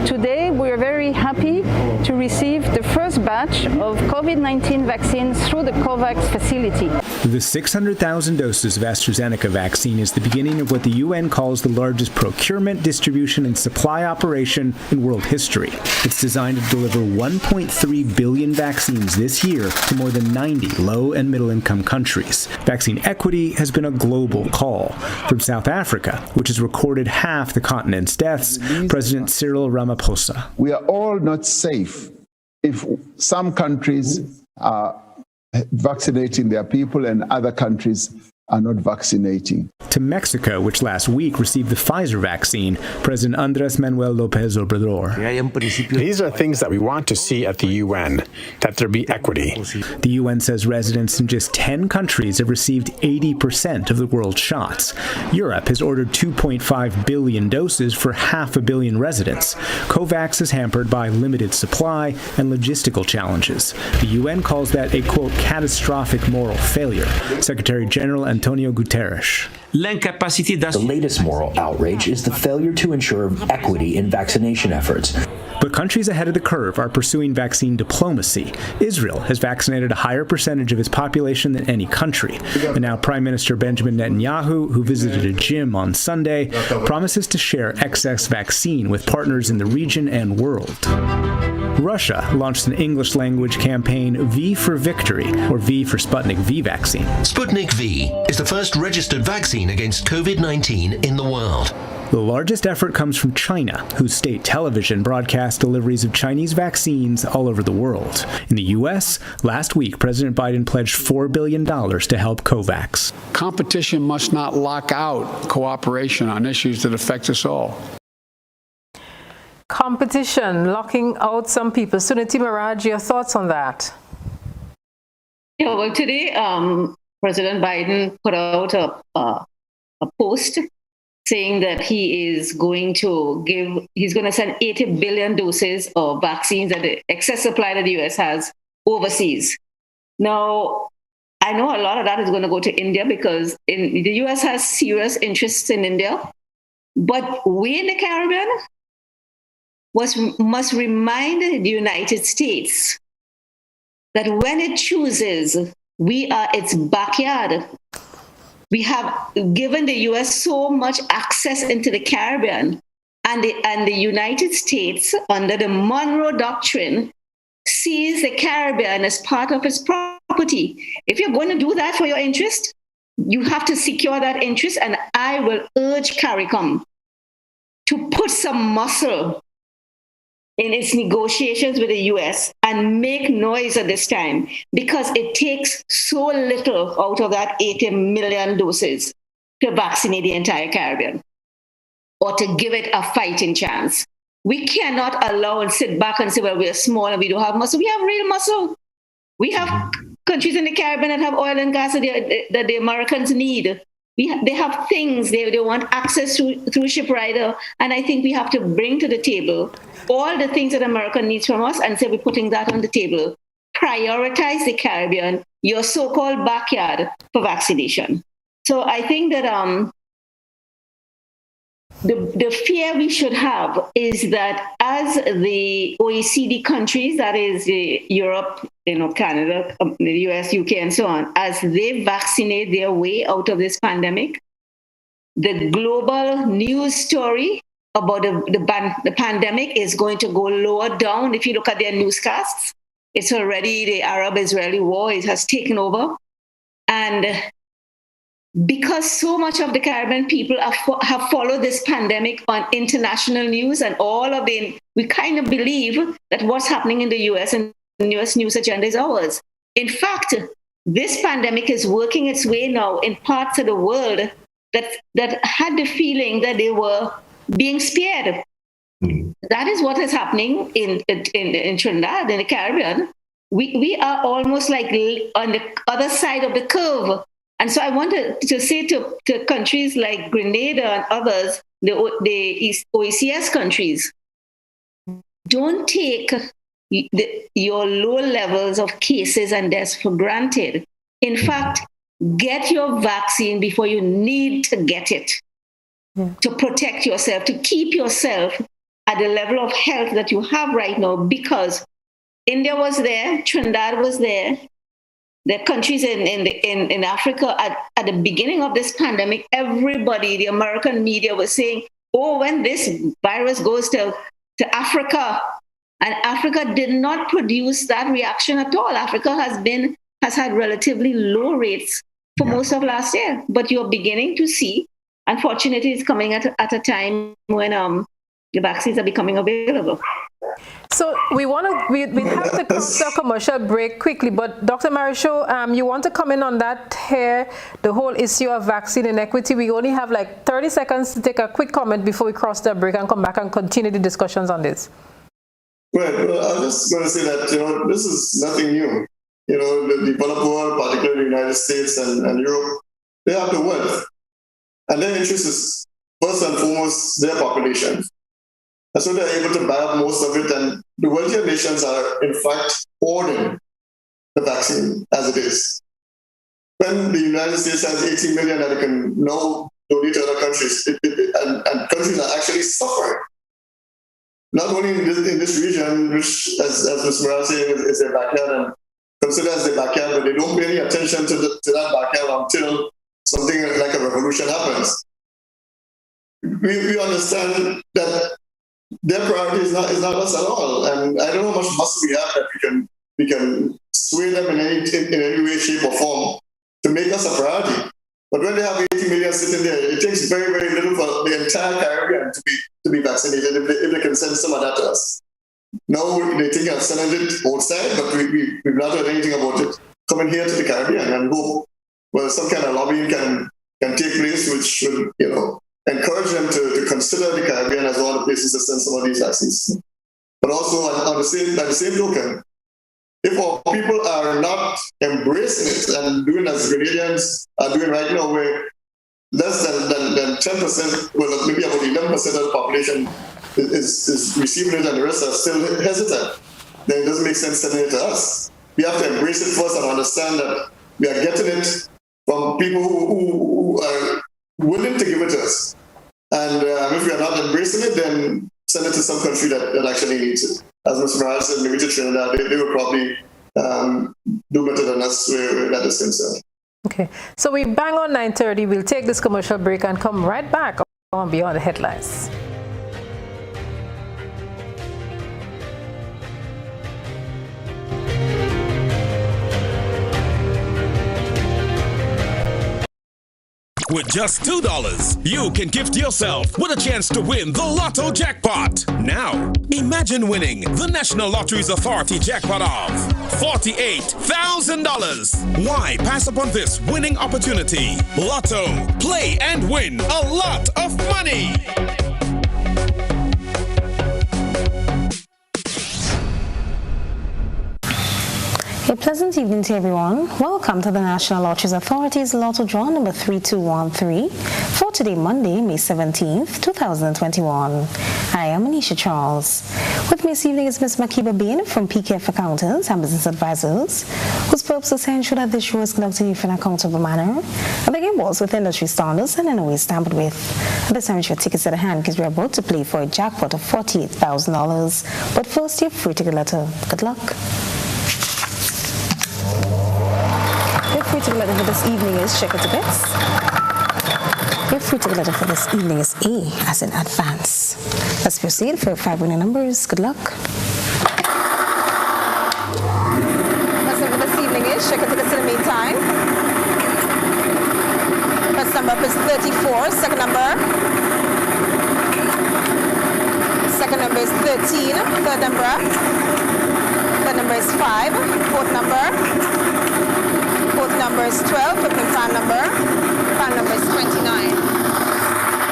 Today, we are very happy to receive the first batch of COVID-19 vaccines through the COVAX facility. The 600,000 doses of AstraZeneca vaccine is the beginning of what the UN calls the largest procurement, distribution, and supply operation in world history. It's designed to deliver 1.3 billion vaccines this year to more than 90 low and middle-income countries. Vaccine equity has been a global call. From South Africa, which has recorded half the continent's deaths, President Cyril Ramaphosa. We are all not safe if some countries are vaccinating their people and other countries are not vaccinating. To Mexico, which last week received the Pfizer vaccine, President Andrés Manuel López Obrador. These are things that we want to see at the UN, that there be equity. The UN says residents in just 10 countries have received 80% of the world's shots. Europe has ordered 2.5 billion doses for 500 million residents. COVAX is hampered by limited supply and logistical challenges. The UN calls that a, quote, catastrophic moral failure. Secretary General Antonio Guterres. The latest moral outrage is the failure to ensure equity in vaccination efforts. But countries ahead of the curve are pursuing vaccine diplomacy. Israel has vaccinated a higher percentage of its population than any country. And now Prime Minister Benjamin Netanyahu, who visited a gym on Sunday, promises to share excess vaccine with partners in the region and world. Russia launched an English-language campaign, V for Victory, or V for Sputnik V vaccine. Sputnik V is the first registered vaccine against COVID-19 in the world. The largest effort comes from China, whose state television broadcasts deliveries of Chinese vaccines all over the world. In the U.S., last week, President Biden pledged $4 billion to help COVAX. Competition must not lock out cooperation on issues that affect us all. Competition locking out some people. Suniti Maraj, your thoughts on that? Yeah, well, today President Biden put out a post saying that he's going to send 80 billion doses of vaccines, that the excess supply that the U.S. has overseas. Now, I know a lot of that is going to go to India because the US has serious interests in India. But we in the Caribbean must remind the United States that when it chooses, we are its backyard. We have given the US so much access into the Caribbean, and the United States, under the Monroe Doctrine, sees the Caribbean as part of its property. If you're going to do that for your interest, you have to secure that interest, and I will urge CARICOM to put some muscle in its negotiations with the US and make noise at this time, because it takes so little out of that 80 million doses to vaccinate the entire Caribbean or to give it a fighting chance. We cannot allow and sit back and say, well, we're small and we don't have muscle. We have real muscle. We have countries in the Caribbean that have oil and gas that the Americans need. They have things they want access to through Shiprider, and I think we have to bring to the table all the things that America needs from us and say we're putting that on the table. Prioritize the Caribbean, your so-called backyard, for vaccination. So I think that the fear we should have is that as the OECD countries, that is Europe, Canada, the US, UK, and so on, as they vaccinate their way out of this pandemic, the global news story about the pandemic is going to go lower down. If you look at their newscasts, it's already the Arab-Israeli war. It has taken over. And because so much of the Caribbean people have followed this pandemic on international news, and we kind of believe that what's happening in the US and the US news agenda is ours. In fact, this pandemic is working its way now in parts of the world that had the feeling that they were being spared. That is what is happening in Trinidad, in the Caribbean. We are almost like on the other side of the curve. And so I wanted to say to countries like Grenada and others, the OECS countries, don't take your low levels of cases and deaths for granted. In fact, get your vaccine before you need to get it, to protect yourself, to keep yourself at the level of health that you have right now, because India was there, Trinidad was there. The countries in Africa at the beginning of this pandemic, everybody, the American media was saying, oh, when this virus goes to Africa, and Africa did not produce that reaction at all. Africa has had relatively low rates for most of last year, but you're beginning to see, unfortunately, it's coming at a time when the vaccines are becoming available. So we have to come to a commercial break quickly, but Dr. Marichaux, you want to comment on that here, the whole issue of vaccine inequity? We only have like 30 seconds to take a quick comment before we cross the break and come back and continue the discussions on this. Well, I was just going to say that, this is nothing new. The developed world, particularly the United States and Europe, they have the wealth. And their interest is first and foremost their population. And so they're able to buy up most of it, and the wealthier nations are, in fact, hoarding the vaccine as it is. When the United States has 18 million that it can now donate to other countries, and countries are actually suffering. Not only in this region, which, as Ms. Morales is saying, is their backyard and considered as their backyard, but they don't pay any attention to that backyard until something like a revolution happens. We understand that their priority is not us at all, and I don't know how much muscle we have that we can sway them in any way, shape, or form to make us a priority. But when they have 80 million sitting there, it takes very, very little for the entire Caribbean to be vaccinated if they can send some of that to us. Now they think of sending it outside, but we've not heard anything about it coming here to the Caribbean, and hope some kind of lobbying can take place, which would encourage them to consider the Caribbean as one of the places to send some of these vaccines. But also, by the same token, if our people are not embracing it and doing as Grenadians are doing right now, where less than 10%, well, maybe about 11% of the population is receiving it and the rest are still hesitant, then it doesn't make sense sending it to us. We have to embrace it first and understand that We are getting it from people who are willing to give it to us. And if we are not embracing it, then send it to some country that actually needs it. As Mr. Morales said, maybe to Trinidad, they will probably do better than us where that is concerned. Okay, so we bang on 9:30. We'll take this commercial break and come right back on Beyond the Headlines. With just $2, you can gift yourself with a chance to win the Lotto jackpot. Now, imagine winning the National Lotteries Authority jackpot of $48,000. Why pass upon this winning opportunity? Lotto, play and win a lot of money. A pleasant evening to everyone. Welcome to the National Lotteries Authority's Lotto Draw number 3213 for today, Monday, May 17th, 2021. I am Anisha Charles. With me this evening is Ms. Makiba Bain from PKF Accountants and Business Advisors, whose purpose is to ensure that this show is conducted in an accountable manner, and the game was with industry standards and in a way stamped with. At this time, your tickets at hand because we are about to play for a jackpot of $48,000. But first, your free ticket letter. Good luck. Your free ticket letter for this evening is check your tickets. Your free ticket letter for this evening is A, as in advance. Let's proceed for 5 winning numbers. Good luck. First number for this evening is check your tickets in the meantime. First number is 34. Second number. Second number is 13. Third number. Third number is 5. Fourth number. Fourth number is 12, fifth and prime number. Prime number is 29.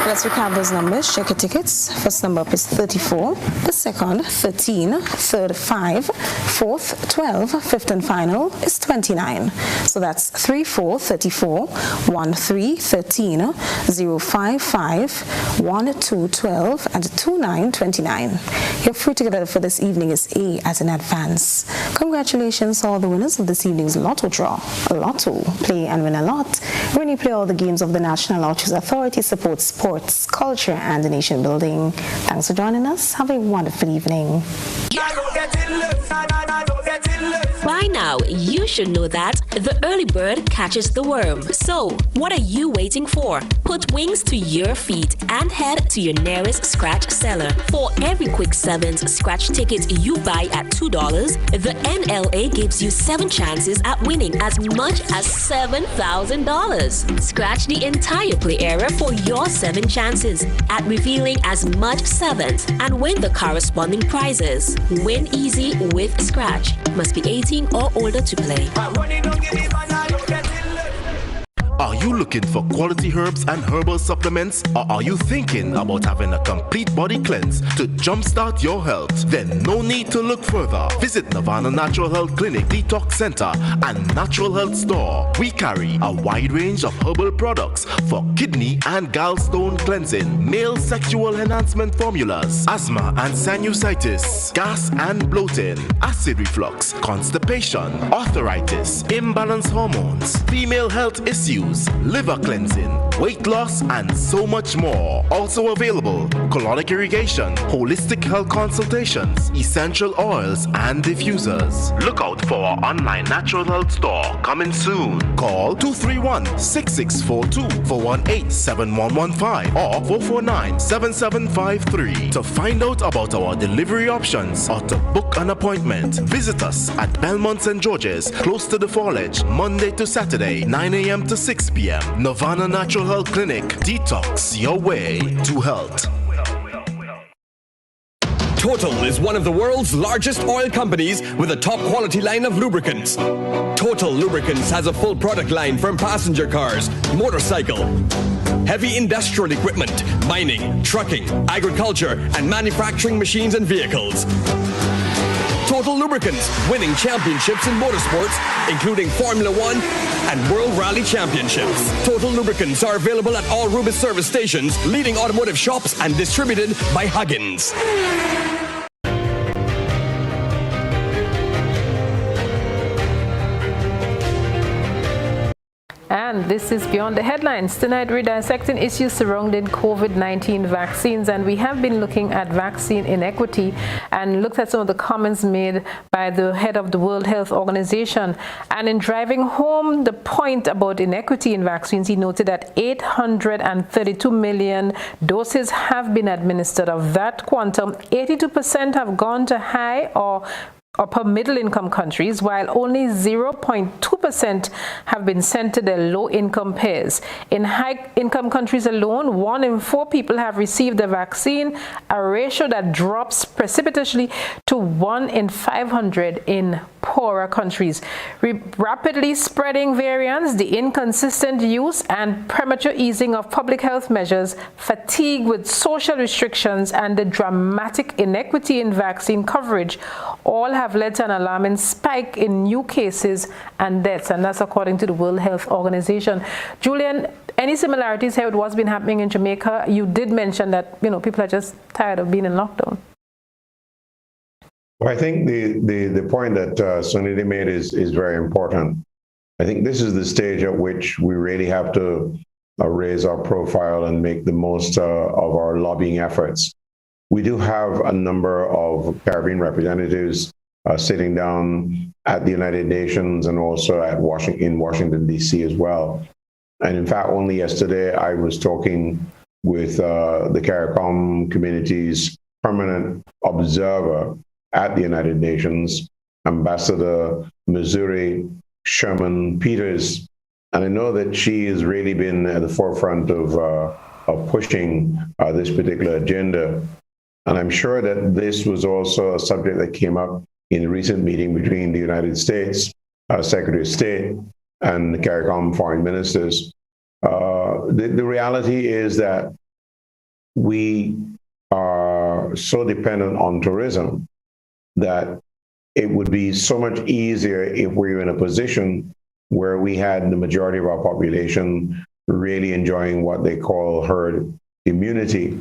Let's recap those numbers. Check your tickets. First number up is 34. The second, 13. Third, 5. Fourth, 12. Fifth and final is 29. So that's 34, 34, 13, 13, 055, 12, 12, and 29, 29. Your free ticket for this evening is A, as in advance. Congratulations to all the winners of this evening's Lotto Draw. Lotto, play and win a lot. When you play all the games of the National Lotteries Authority, supports sports, culture, and nation building. Thanks for joining us. Have a wonderful evening. By now, you should know that the early bird catches the worm. So, what are you waiting for? Put wings to your feet and head to your nearest scratch seller. For every quick sevens scratch ticket you buy at $2, the NLA gives you 7 chances at winning as much as $7,000. Scratch the entire play area for your 7 chances at revealing as much sevens and win the corresponding prizes. Win easy with Scratch. Must be 18 or older to play. Are you looking for quality herbs and herbal supplements? Or are you thinking about having a complete body cleanse to jumpstart your health? Then no need to look further. Visit Nirvana Natural Health Clinic, Detox Center, and Natural Health Store. We carry a wide range of herbal products for kidney and gallstone cleansing, male sexual enhancement formulas, asthma and sinusitis, gas and bloating, acid reflux, constipation, arthritis, imbalanced hormones, female health issues, liver cleansing, weight loss, and so much more. Also available, colonic irrigation, holistic health consultations, essential oils, and diffusers. Look out for our online natural health store coming soon. Call 231-6642 418-7115 or 449-7753 to find out about our delivery options or to book an appointment. Visit us at Belmont St. George's, close to the Foliage, Monday to Saturday, 9 a.m. to 6 p.m. Nirvana Natural Health Clinic. Detox your way to health. Total is one of the world's largest oil companies with a top quality line of lubricants. Total Lubricants has a full product line from passenger cars, motorcycle, heavy industrial equipment, mining, trucking, agriculture, and manufacturing machines and vehicles. Total Lubricants, winning championships in motorsports, including Formula One and World Rally Championships. Total Lubricants are available at all Rubis service stations, leading automotive shops, and distributed by Huggins. and this is Beyond the Headlines. Tonight we're dissecting issues surrounding COVID-19 vaccines, and we have been looking at vaccine inequity and looked at some of the comments made by the head of the World Health Organization. And in driving home the point about inequity in vaccines, he noted that 832 million doses have been administered. Of that quantum, 82% have gone to high or upper middle income countries, while only 0.2% have been sent to their low income peers. In high income countries alone, 1 in 4 people have received the vaccine, a ratio that drops precipitously to 1 in 500 in poorer countries. Rapidly spreading variants, the inconsistent use and premature easing of public health measures, fatigue with social restrictions, and the dramatic inequity in vaccine coverage all have led to an alarming spike in new cases and deaths, and that's according to the World Health Organization. Julian, any similarities here with what's been happening in Jamaica? You did mention that, people are just tired of being in lockdown. Well, I think the point that Suniti made is very important. I think this is the stage at which we really have to raise our profile and make the most of our lobbying efforts. We do have a number of Caribbean representatives sitting down at the United Nations and also at in Washington, D.C. as well. And in fact, only yesterday I was talking with the CARICOM community's permanent observer at the United Nations, Ambassador Missouri Sherman Peters. And I know that she has really been at the forefront of pushing this particular agenda. And I'm sure that this was also a subject that came up in a recent meeting between the United States Secretary of State and the CARICOM foreign ministers. The reality is that we are so dependent on tourism that it would be so much easier if we were in a position where we had the majority of our population really enjoying what they call herd immunity.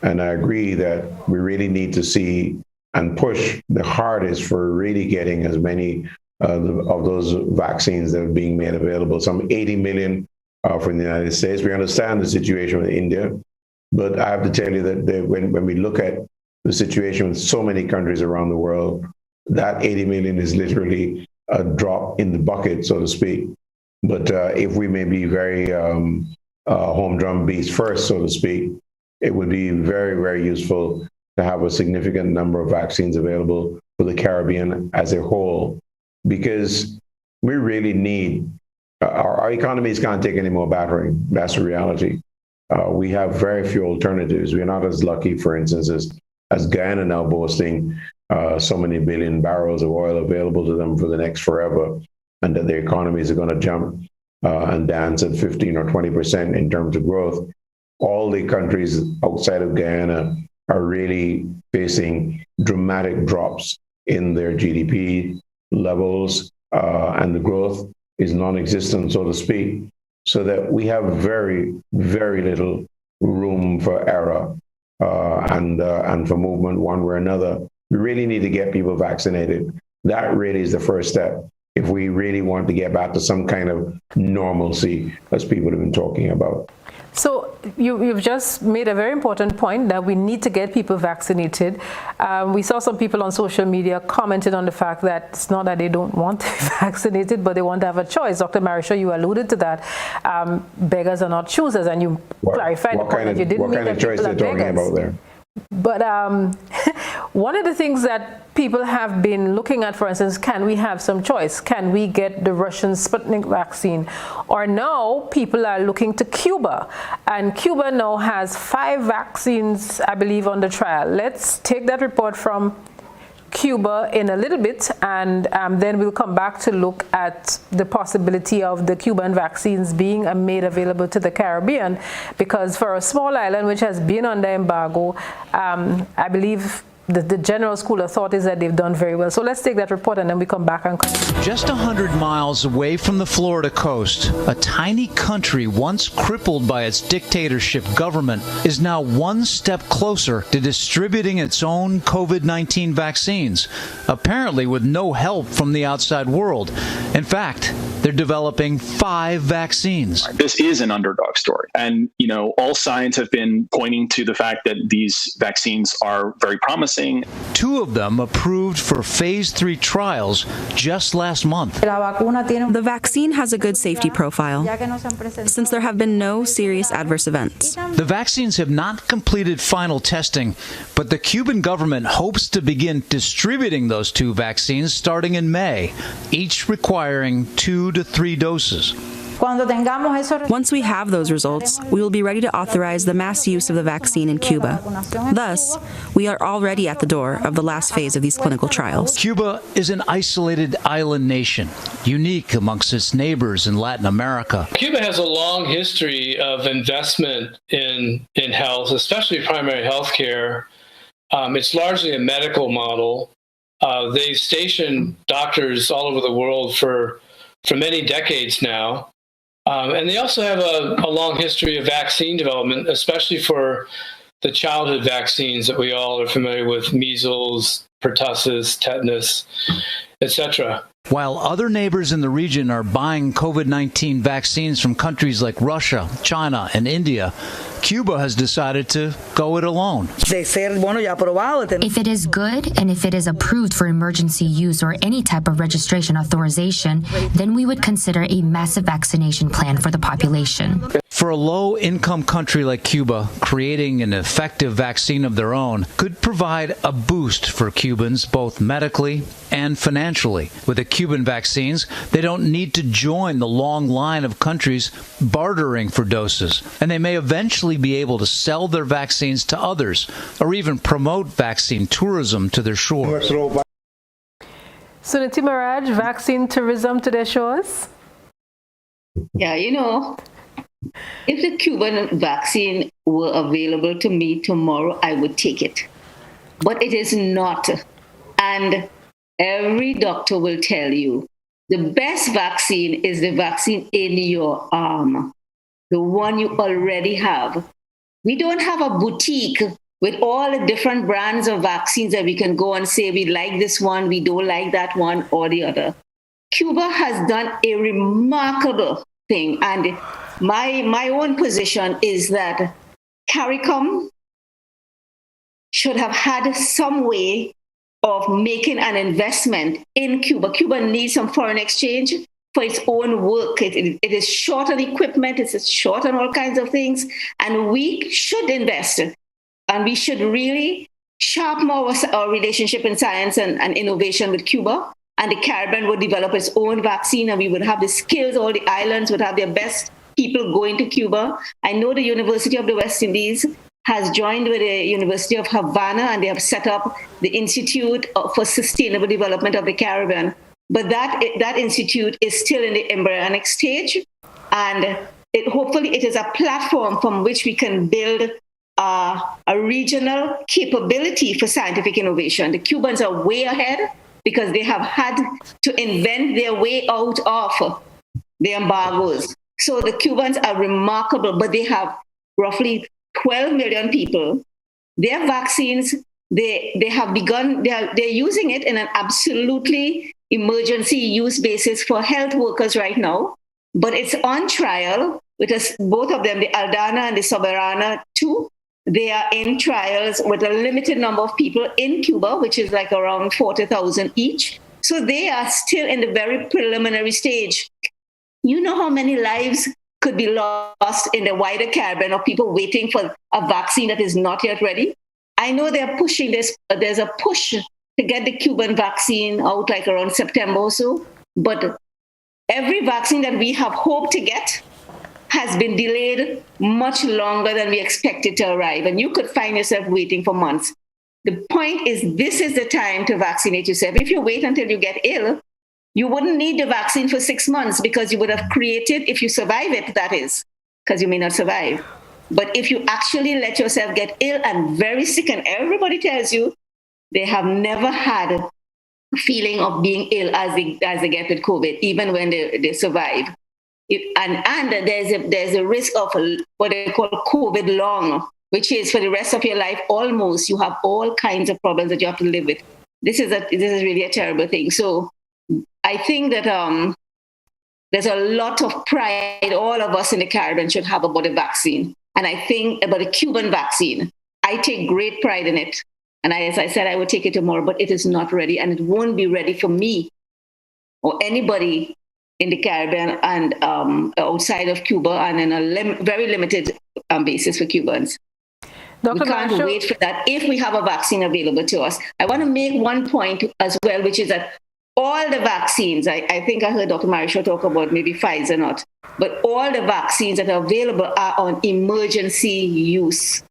And I agree that we really need to see and push the hardest for really getting as many of those vaccines that are being made available. Some 80 million from the United States. We understand the situation with India, but I have to tell you that when we look at the situation with so many countries around the world, that 80 million is literally a drop in the bucket, so to speak. But if we may be very humdrum beasts first, so to speak, it would be very, very useful to have a significant number of vaccines available for the Caribbean as a whole, because we really need, our economies can't take any more battering. That's the reality. We have very few alternatives. We're not as lucky, for instance, as Guyana now boasting so many billion barrels of oil available to them for the next forever, and that their economies are going to jump and dance at 15 or 20% in terms of growth. All the countries outside of Guyana are really facing dramatic drops in their GDP levels, and the growth is non-existent, so to speak, so that we have very, very little room for error and for movement one way or another. We really need to get people vaccinated. That really is the first step if we really want to get back to some kind of normalcy, as people have been talking about. So you've just made a very important point that we need to get people vaccinated. We saw some people on social media commented on the fact that it's not that they don't want to be vaccinated, but they want to have a choice. Dr. Marisha, you alluded to that. Beggars are not choosers, and you clarified the point that you didn't mean that people are beggars. What kind of choice they're talking about there? But one of the things that people have been looking at, for instance, can we have some choice? Can we get the Russian Sputnik vaccine? Or now people are looking to Cuba, and Cuba now has 5 vaccines, I believe, on the trial. Let's take that report from Cuba in a little bit, and then we'll come back to look at the possibility of the Cuban vaccines being made available to the Caribbean, because for a small island which has been under embargo, I believe the general school of thought is that they've done very well. So let's take that report and then we come back and continue. Just 100 miles away from the Florida coast, a tiny country once crippled by its dictatorship government is now one step closer to distributing its own COVID-19 vaccines, apparently with no help from the outside world. In fact, they're developing 5 vaccines. This is an underdog story. And, all signs have been pointing to the fact that these vaccines are very promising. 2 of them approved for phase 3 trials just last month. The vaccine has a good safety profile, since there have been no serious adverse events. The vaccines have not completed final testing, but the Cuban government hopes to begin distributing those 2 vaccines starting in May, each requiring 2 to 3 doses. Once we have those results, we will be ready to authorize the mass use of the vaccine in Cuba. Thus, we are already at the door of the last phase of these clinical trials. Cuba is an isolated island nation, unique amongst its neighbors in Latin America. Cuba has a long history of investment in health, especially primary health care. It's largely a medical model. They've stationed doctors all over the world for many decades now. And they also have a long history of vaccine development, especially for the childhood vaccines that we all are familiar with: measles, pertussis, tetanus, etc. While other neighbors in the region are buying COVID-19 vaccines from countries like Russia, China, and India, Cuba has decided to go it alone. If it is good and if it is approved for emergency use or any type of registration authorization, then we would consider a massive vaccination plan for the population. For a low-income country like Cuba, creating an effective vaccine of their own could provide a boost for Cubans, both medically and financially. With the Cuban vaccines, they don't need to join the long line of countries bartering for doses, and they may eventually be able to sell their vaccines to others or even promote vaccine tourism to their shores. Suniti Maraj, vaccine tourism to their shores? Yeah, if the Cuban vaccine were available to me tomorrow, I would take it. But it is not. And every doctor will tell you the best vaccine is the vaccine in your arm, the one you already have. We don't have a boutique with all the different brands of vaccines that we can go and say, we like this one, we don't like that one or the other. Cuba has done a remarkable thing. And my own position is that CARICOM should have had some way of making an investment in Cuba. Cuba needs some foreign exchange for its own work. It is short on equipment, it's short on all kinds of things, and we should invest. And we should really sharpen our relationship in science and innovation with Cuba. And the Caribbean would develop its own vaccine, and we would have the skills. All the islands would have their best people going to Cuba. I know the University of the West Indies has joined with the University of Havana, and they have set up the Institute for Sustainable Development of the Caribbean. But that institute is still in the embryonic stage, and hopefully it is a platform from which we can build a regional capability for scientific innovation. The Cubans are way ahead because they have had to invent their way out of the embargoes. So the Cubans are remarkable, but they have roughly 12 million people. Their vaccines, they have begun, they're using it in an absolutely emergency use basis for health workers right now, but it's on trial with us, both of them, the Aldana and the Soberana 2. They are in trials with a limited number of people in Cuba, which is like around 40,000 each. So they are still in the very preliminary stage. You know how many lives could be lost in the wider Caribbean of people waiting for a vaccine that is not yet ready? I know they're pushing this. There's a push to get the Cuban vaccine out like around September or so. But every vaccine that we have hoped to get has been delayed much longer than we expected to arrive. And you could find yourself waiting for months. The point is, this is the time to vaccinate yourself. If you wait until you get ill, you wouldn't need the vaccine for 6 months because you would have created, if you survive it, that is, because you may not survive. But if you actually let yourself get ill and very sick, and everybody tells you, They have never had a feeling of being ill as they get with COVID, even when they survive. And there's a risk of what they call COVID long, which is for the rest of your life, almost, you have all kinds of problems that you have to live with. This is really a terrible thing. So I think that there's a lot of pride all of us in the Caribbean should have about the vaccine. And I think about the Cuban vaccine, I take great pride in it. And as I said, I would take it tomorrow, but it is not ready, and it won't be ready for me or anybody in the Caribbean and outside of Cuba, and in a very limited basis for Cubans. Dr. We can't wait for that if we have a vaccine available to us. I want to make one point as well, which is that all the vaccines, I think I heard Dr. Marisho talk about maybe Pfizer not, but all the vaccines that are available are on emergency use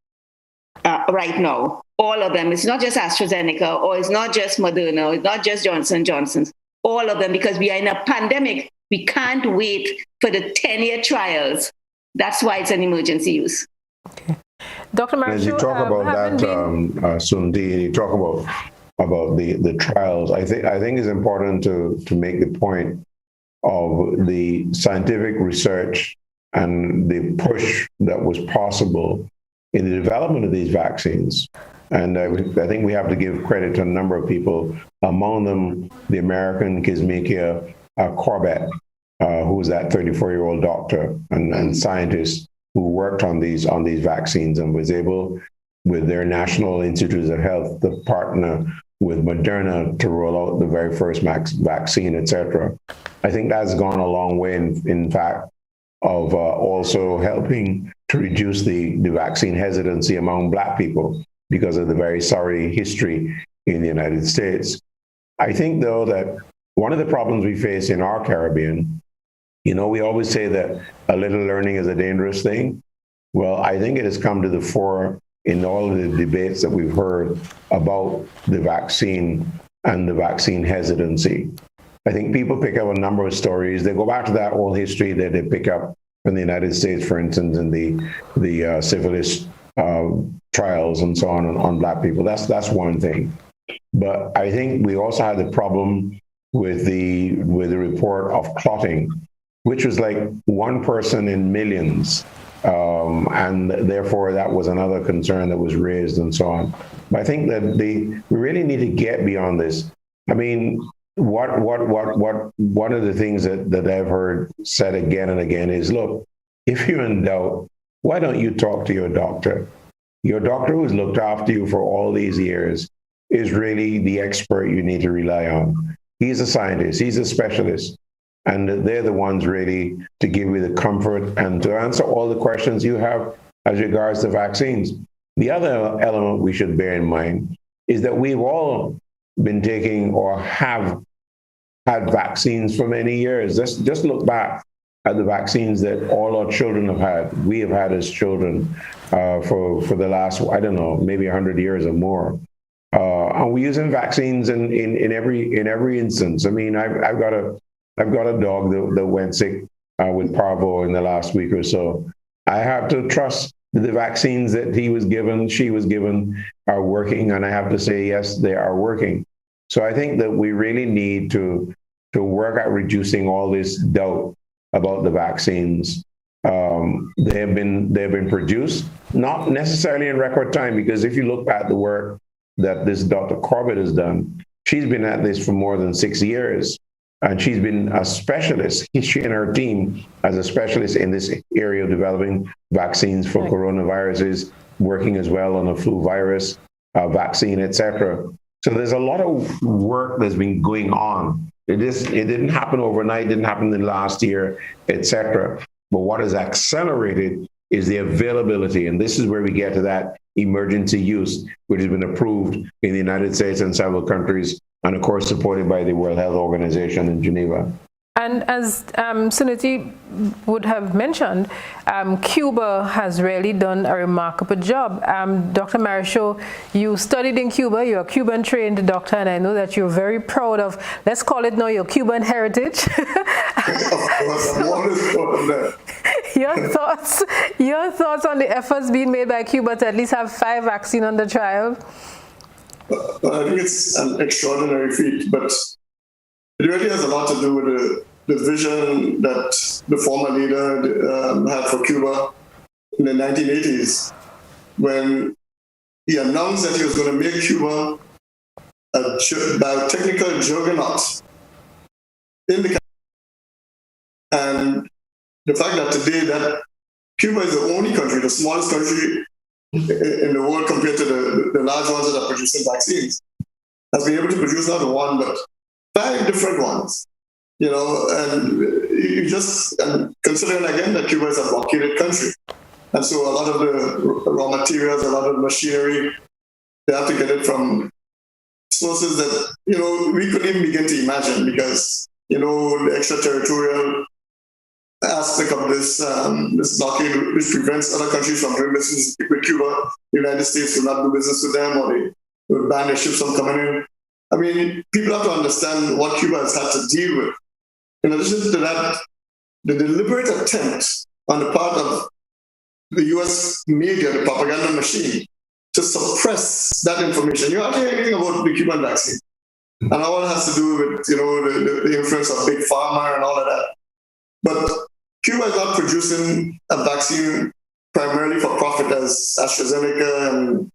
right now. All of them. It's not just AstraZeneca, or it's not just Moderna, or it's not just Johnson & Johnson's. All of them, because we are in a pandemic. We can't wait for the 10-year trials. That's why it's an emergency use. Okay. Dr. Marisho, as you talk about that, Sundi, you talk about the trials, I think it's important to make the point of the scientific research and the push that was possible in the development of these vaccines. And I think we have to give credit to a number of people, among them the American Kizzmekia Corbett, who was that 34-year-old doctor and scientist who worked on these vaccines and was able, with their National Institutes of Health, to partner with Moderna to roll out the very first vaccine, et cetera. I think that's gone a long way, in fact, of also helping to reduce the vaccine hesitancy among Black people because of the very sorry history in the United States. I think, though, that one of the problems we face in our Caribbean, we always say that a little learning is a dangerous thing. Well, I think it has come to the fore in all of the debates that we've heard about the vaccine and the vaccine hesitancy. I think people pick up a number of stories. They go back to that old history that they pick up from the United States, for instance, in the syphilis trials and so on Black people. That's one thing. But I think we also had the problem with the report of clotting, which was like one person in millions. And therefore, that was another concern that was raised and so on. But I think that we really need to get beyond this. I mean, one of the things that I've heard said again and again is, look, if you're in doubt, why don't you talk to your doctor? Your doctor who's looked after you for all these years is really the expert you need to rely on. He's a scientist, he's a specialist, and they're the ones really to give you the comfort and to answer all the questions you have as regards to vaccines. The other element we should bear in mind is that we've all been taking or have had vaccines for many years. Just look back at the vaccines that all our children have had. We have had as children for the last, I don't know, maybe 100 years or more. And we're using vaccines in every instance. I mean, I've got a dog that went sick with parvo in the last week or so. I have to trust that the vaccines that she was given are working, and I have to say, yes, they are working. So I think that we really need to work at reducing all this doubt about the vaccines. They have been produced, not necessarily in record time, because if you look at the work that this Dr. Corbett has done, she's been at this for more than 6 years. And she's been a specialist. She and her team as a specialist in this area of developing vaccines for coronaviruses, working as well on a flu virus vaccine, et cetera. So there's a lot of work that's been going on. It didn't happen overnight, didn't happen in the last year, et cetera. But what has accelerated is the availability. And this is where we get to that emergency use, which has been approved in the United States and several countries, and of course supported by the World Health Organization in Geneva. And as Suniti would have mentioned, Cuba has really done a remarkable job. Dr. Marisho, you studied in Cuba, you're a Cuban-trained doctor, and I know that you're very proud of, let's call it now, your Cuban heritage. Your thoughts on the efforts being made by Cuba to at least have 5 vaccines on the trial? I think it's an extraordinary feat, but it really has a lot to do with the vision that the former leader had for Cuba in the 1980s, when he announced that he was going to make Cuba a biotechnical juggernaut in the country. And the fact that today that Cuba is the only country, the smallest country in the world compared to the large ones that are producing vaccines, has been able to produce not one, but 5 different ones. You know, and you just, and considering again that Cuba is a blockaded country. And so a lot of the raw materials, a lot of the machinery, they have to get it from sources that, you know, we couldn't even begin to imagine because, you know, the extraterritorial aspect of this this blockade, which prevents other countries from doing business with Cuba. The United States will not do business with them, or they will ban their ships from coming in. I mean, people have to understand what Cuba has had to deal with. In addition to that, the deliberate attempt on the part of the US media, the propaganda machine, to suppress that information. You hardly hear anything about the Cuban vaccine. And all it has to do with, you know, the influence of big pharma and all of that. But Cuba is not producing a vaccine primarily for profit as AstraZeneca and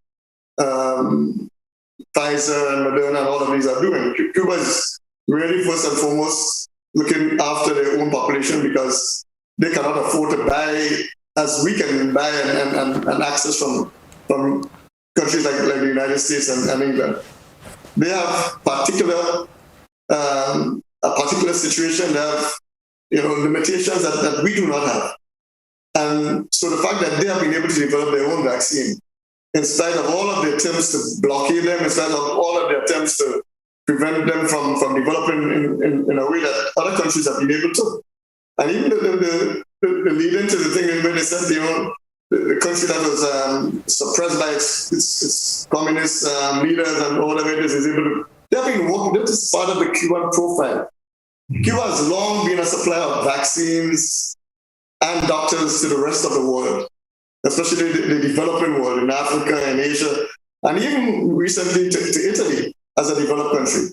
Pfizer and Moderna and all of these are doing. Cuba is really first and foremost looking after their own population because they cannot afford to buy as we can buy and access from countries like the United States and England. They have a particular situation. They have, you know, limitations that we do not have. And so the fact that they have been able to develop their own vaccine, in spite of all of the attempts to blockade them, in spite of all of the attempts to prevent them from developing in a way that other countries have been able to. And even the lead into the thing where they said, you know, the country that was suppressed by its communist leaders and whatever it is able to, they've been working, this is part of the Cuban profile. Cuba has long been a supplier of vaccines and doctors to the rest of the world, especially the developing world in Africa and Asia, and even recently to Italy as a developed country.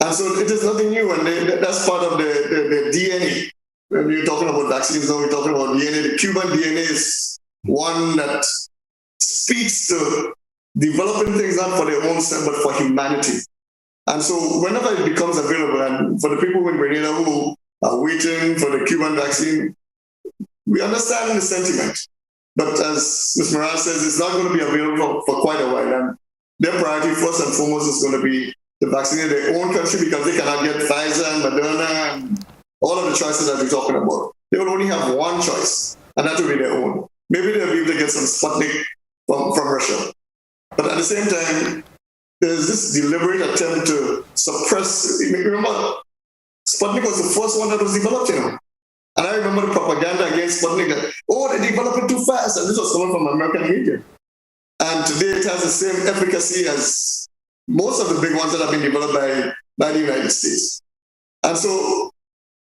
And so it is nothing new, and that's part of the DNA. When you're talking about vaccines, now we're talking about DNA. The Cuban DNA is one that speaks to developing things not for their own self, but for humanity. And so whenever it becomes available, and for the people in Grenada who are waiting for the Cuban vaccine, we understand the sentiment. But as Ms. Moran says, it's not going to be available for quite a while. And their priority, first and foremost, is going to be to vaccinate their own country because they cannot get Pfizer and Moderna and all of the choices that we're talking about. They will only have one choice, and that will be their own. Maybe they'll be able to get some Sputnik from Russia. But at the same time, there's this deliberate attempt to suppress. Remember, Sputnik was the first one that was developed, you know. And I remember the propaganda against Sputnik that, oh, they developed it too fast. And this was coming from American media. And today it has the same efficacy as most of the big ones that have been developed by the United States. And so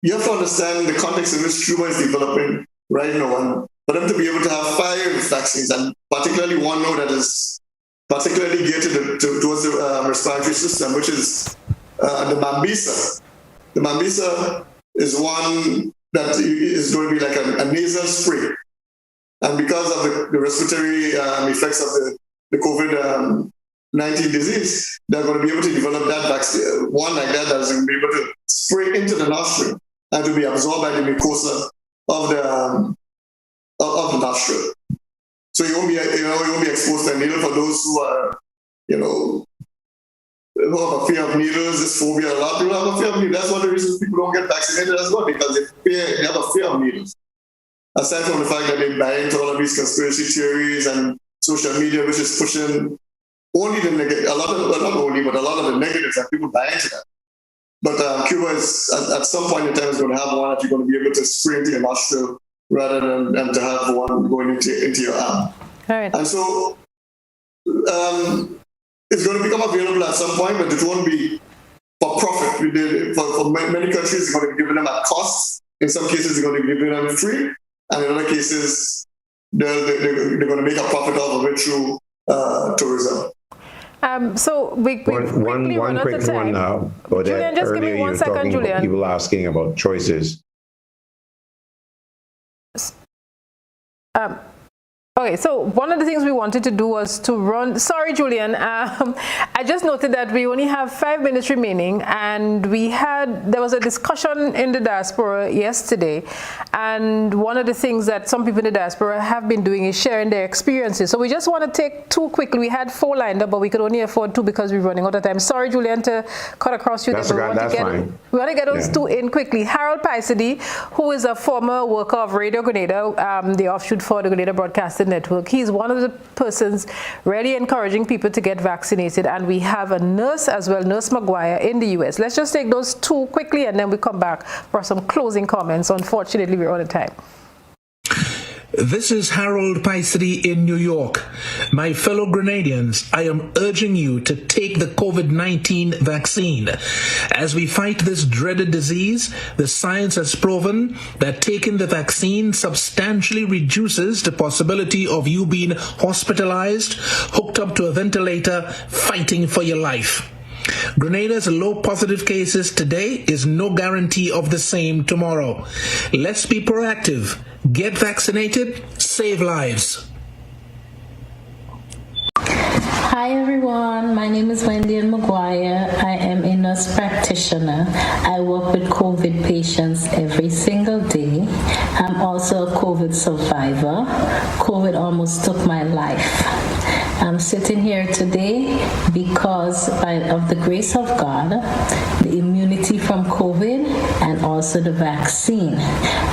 you have to understand the context in which Cuba is developing right now. And for them to be able to have 5 vaccines, and particularly one now that is particularly geared towards the respiratory system, which is the Mambisa. The Mambisa is one that is going to be like a nasal spray. And because of the respiratory effects of the COVID-19 disease, they're going to be able to develop that vaccine, one like that is going to be able to spray into the nostril and to be absorbed by the mucosa of the nostril. So you won't be exposed to a needle. For those who are, who have a fear of needles, this phobia, a lot of people have a fear of needles. That's one of the reasons people don't get vaccinated as well, because they have a fear of needles. Aside from the fact that they buy into all of these conspiracy theories and social media, which is pushing only the negative, a lot of the negatives, and people buy into that. But Cuba is, at some point in time, is going to have one that you're going to be able to spray into your nostril rather than to have one going into your arm. All right. And so it's going to become available at some point, but it won't be for profit. For many countries, it's going to be given them at cost. In some cases, they're going to be giving them free. And in other cases, they're going to make a profit off of it through tourism. So we one quick one now. Julian, just give me 1 second, Julian. People asking about choices. Okay, so one of the things we wanted to do was to run. Sorry, Julian. I just noted that we only have 5 minutes remaining, and there was a discussion in the diaspora yesterday, and one of the things that some people in the diaspora have been doing is sharing their experiences. So we just want to take 2 quickly. We had 4 lined up, but we could only afford 2 because we're running out of time. Sorry, Julian, to cut across you. That's fine. We want to get those 2 in quickly. Harold Paisidi, who is a former worker of Radio Grenada, the offshoot for the Grenada Broadcasting Network. He's one of the persons really encouraging people to get vaccinated, and we have a nurse as well, Nurse Maguire in the US. Let's just take those 2 quickly and then we come back for some closing comments. Unfortunately, we're out of time. This is Harold Paisidi in New York. My fellow Grenadians, I am urging you to take the COVID-19 vaccine. As we fight this dreaded disease, the science has proven that taking the vaccine substantially reduces the possibility of you being hospitalized, hooked up to a ventilator, fighting for your life. Grenada's low positive cases today is no guarantee of the same tomorrow. Let's be proactive. Get vaccinated, save lives. Hi everyone, my name is Wendy Maguire. I am a nurse practitioner. I work with COVID patients every single day. I'm also a COVID survivor. COVID almost took my life. I'm sitting here today because of the grace of God, the immunity from COVID, and also the vaccine.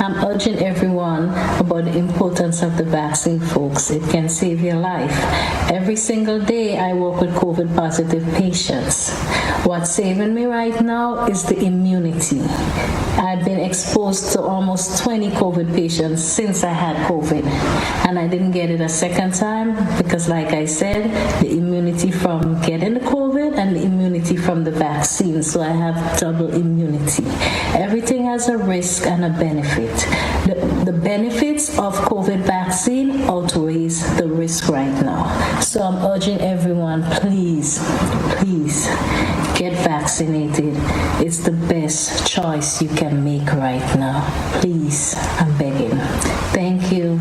I'm urging everyone about the importance of the vaccine, folks. It can save your life. Every single day I work with COVID positive patients. What's saving me right now is the immunity. I've been exposed to almost 20 COVID patients since I had COVID, and I didn't get it a second time because, like I said, the immunity from getting the COVID and the immunity from the vaccine. So I have double immunity. Everything has a risk and a benefit. The benefits of COVID vaccine outweighs the risk right now. So I'm urging everyone, please get vaccinated. It's the best choice you can make right now. Please, I'm begging. Thank you.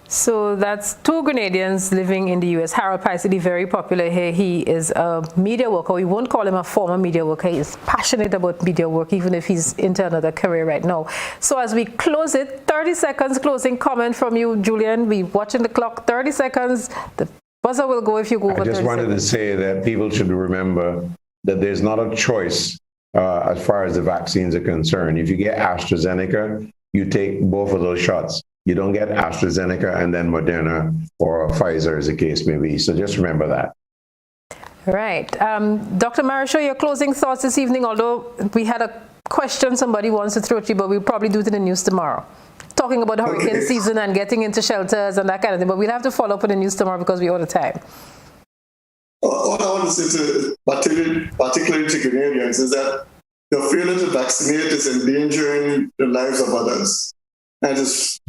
So that's 2 Grenadians living in the US. Harold Paisidi, very popular here. He is a media worker. We won't call him a former media worker. He's passionate about media work, even if he's into another career right now. So as we close it, 30 seconds closing comment from you, Julian. We're watching the clock, 30 seconds. The buzzer will go if you go over 30 seconds. I just wanted to say that people should remember that there's not a choice as far as the vaccines are concerned. If you get AstraZeneca, you take both of those shots. You don't get AstraZeneca and then Moderna or Pfizer, as the case may be. So just remember that. Right. Dr. Marisho, your closing thoughts this evening, although we had a question somebody wants to throw at you, but we'll probably do it in the news tomorrow. Talking about hurricane season and getting into shelters and that kind of thing, but we'll have to follow up in the news tomorrow because we're out of time. All I want to say, particularly to Canadians, is that the failure to vaccinate is endangering the lives of others. And it's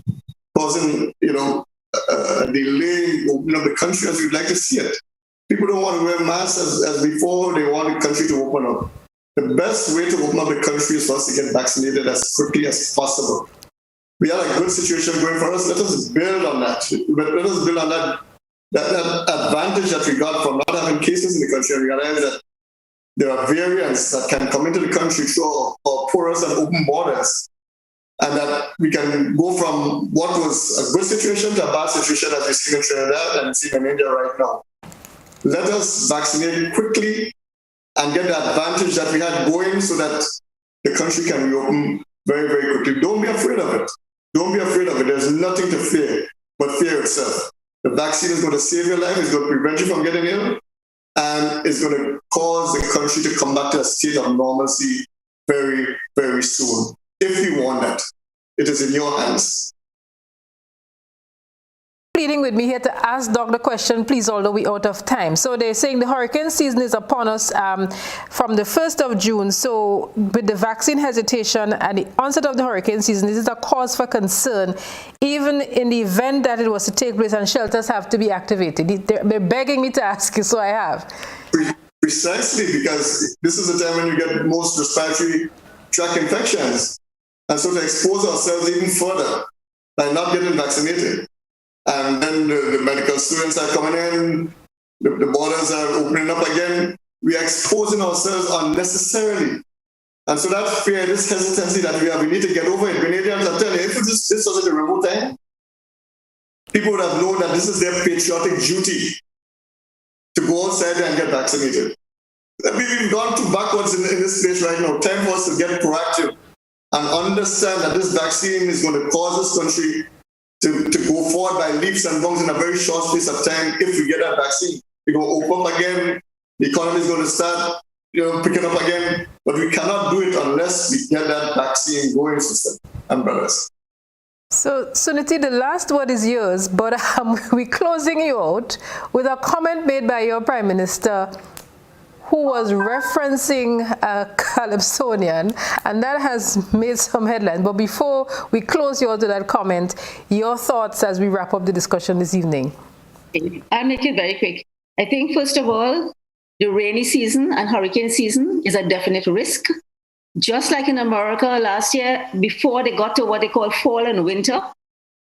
causing, a delay in the country as we'd like to see it. People don't want to wear masks as before. They want the country to open up. The best way to open up the country is for us to get vaccinated as quickly as possible. We have a good situation going for us. Let us build on that. Let us build on that advantage that we got from not having cases in the country and realize that there are variants that can come into the country through our porous and open borders. And that we can go from what was a good situation to a bad situation as we see in Trinidad and see in India right now. Let us vaccinate quickly and get the advantage that we had going so that the country can reopen very, very quickly. Don't be afraid of it. Don't be afraid of it. There's nothing to fear but fear itself. The vaccine is going to save your life. It's going to prevent you from getting ill. And it's going to cause the country to come back to a state of normalcy very, very soon. If you want that, it is in your hands. Pleading being with me here to ask Doc the question, please, although we're out of time. So they're saying the hurricane season is upon us from the 1st of June. So with the vaccine hesitation and the onset of the hurricane season, is it a cause for concern, even in the event that it was to take place and shelters have to be activated? They're begging me to ask you, so I have. Precisely, because this is the time when you get most respiratory tract infections. And so to expose ourselves even further by not getting vaccinated. And then the medical students are coming in, the borders are opening up again. We are exposing ourselves unnecessarily. And so that fear, this hesitancy that we need to get over it. Grenadians, I'm telling you, if this was a remote time, people would have known that this is their patriotic duty to go outside and get vaccinated. We've gone too backwards in this place right now. Time for us to get proactive and understand that this vaccine is going to cause this country to go forward by leaps and bounds in a very short space of time. If we get that vaccine, we're going to open up again. The economy is going to start, picking up again. But we cannot do it unless we get that vaccine going, sister and brothers. So, Suniti, the last word is yours, but we're closing you out with a comment made by your Prime Minister, who was referencing a Calypsonian, and that has made some headlines. But before we close you out to that comment, your thoughts as we wrap up the discussion this evening. I'll make it very quick. I think, first of all, the rainy season and hurricane season is a definite risk. Just like in America last year, before they got to what they call fall and winter,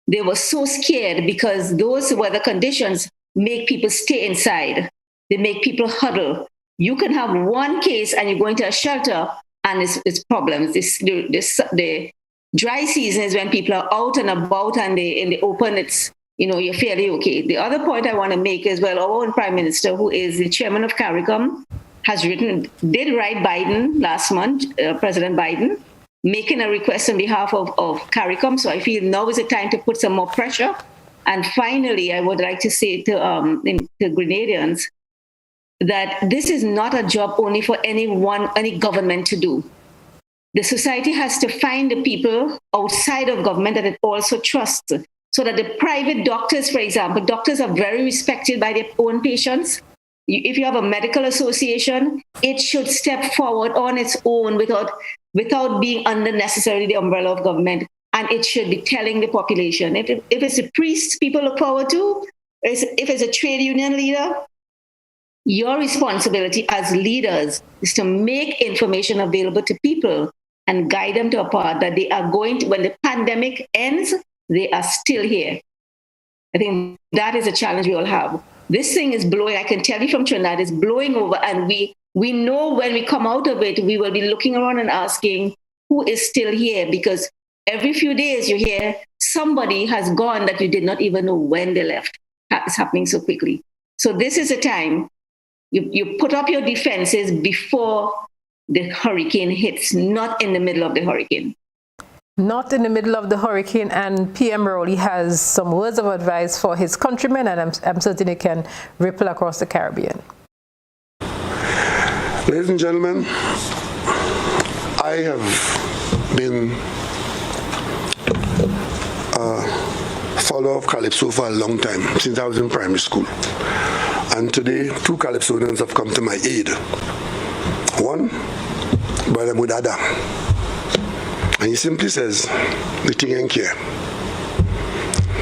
they were so scared because those weather conditions make people stay inside. They make people huddle. You can have one case and you go into a shelter and it's problems. The dry season is when people are out and about and in the open, you're fairly okay. The other point I want to make is, well, our own Prime Minister, who is the chairman of CARICOM, did write Biden last month, President Biden, making a request on behalf of CARICOM. So I feel now is the time to put some more pressure. And finally, I would like to say to Grenadians that this is not a job only for any government to do. The society has to find the people outside of government that it also trusts, so that the private doctors, for example, doctors are very respected by their own patients. If you have a medical association, it should step forward on its own without being under necessarily the umbrella of government. And it should be telling the population. If it's a priest people look forward to, if it's a trade union leader, your responsibility as leaders is to make information available to people and guide them to a path that they are going to, when the pandemic ends, they are still here. I think that is a challenge we all have. This thing is blowing, I can tell you from Trinidad, it's blowing over, and we know when we come out of it, we will be looking around and asking who is still here, because every few days you hear somebody has gone that you did not even know when they left. It's happening so quickly. So this is a time you put up your defenses before the hurricane hits, not in the middle of the hurricane. Not in the middle of the hurricane, and PM Rowley has some words of advice for his countrymen, and I'm certain it can ripple across the Caribbean. Ladies and gentlemen, I have been a follower of Calypso for a long time, since I was in primary school. And today, two Calypsonians have come to my aid. One, Brother Mudada. And he simply says, the thing ain't care.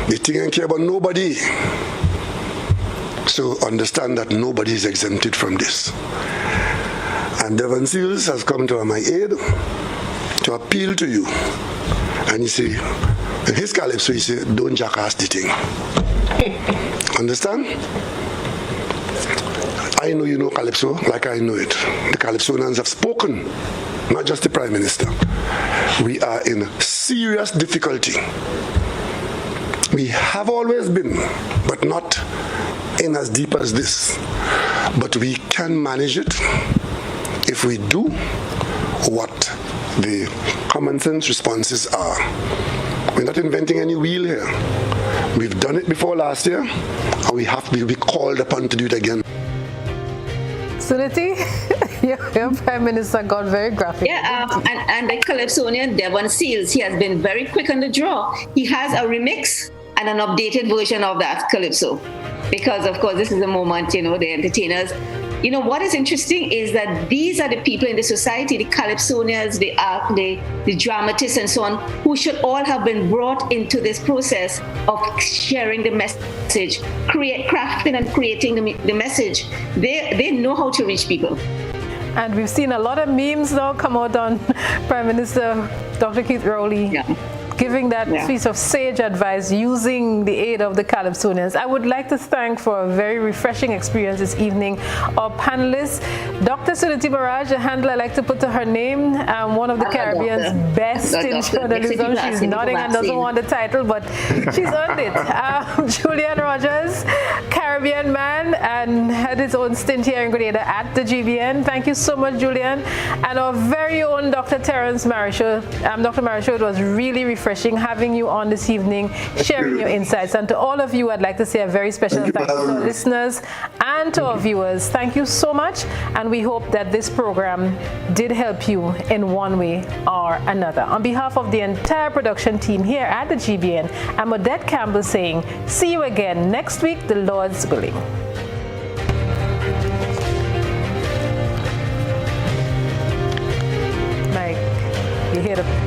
The thing ain't care about nobody. So understand that nobody is exempted from this. And Devon Seals has come to my aid to appeal to you. And he say, in his Calypso, he say, don't jackass the thing. Understand? I know you know Calypso like I know it. The Calypsonians have spoken, not just the Prime Minister. We are in serious difficulty. We have always been, but not in as deep as this. But we can manage it if we do what the common sense responses are. We're not inventing any wheel here. We've done it before last year, and we have to be called upon to do it again. Suniti, your Prime Minister got very graphic. Yeah, and the Calypsonian Devon Seals, he has been very quick on the draw. He has a remix and an updated version of that Calypso. Because, of course, this is the moment, the entertainers. What is interesting is that these are the people in the society, the calypsonians, the dramatists, and so on, who should all have been brought into this process of sharing the message, crafting and creating the message. They know how to reach people. And we've seen a lot of memes now come out on Prime Minister Dr. Keith Rowley giving that piece of sage advice using the aid of the Calypsonians. I would like to thank for a very refreshing experience this evening our panelists, Dr. Suniti Barrage, a handle I like to put to her name, one of the Caribbean's best in journalism. She's nodding and doesn't want the title, but she's earned it. Julian Rogers, Caribbean man, and had his own stint here in Grenada at the GBN. Thank you so much, Julian. And our very own Dr. Terence Marichaud. Dr. Marichaud, it was really refreshing having you on this evening, sharing your insights. And to all of you, I'd like to say a very special thank you to our listeners and to our viewers. Thank you so much, and we hope that this program did help you in one way or another. On behalf of the entire production team here at the GBN, I'm Odette Campbell saying, see you again next week, the Lord's willing. Mike, you hear the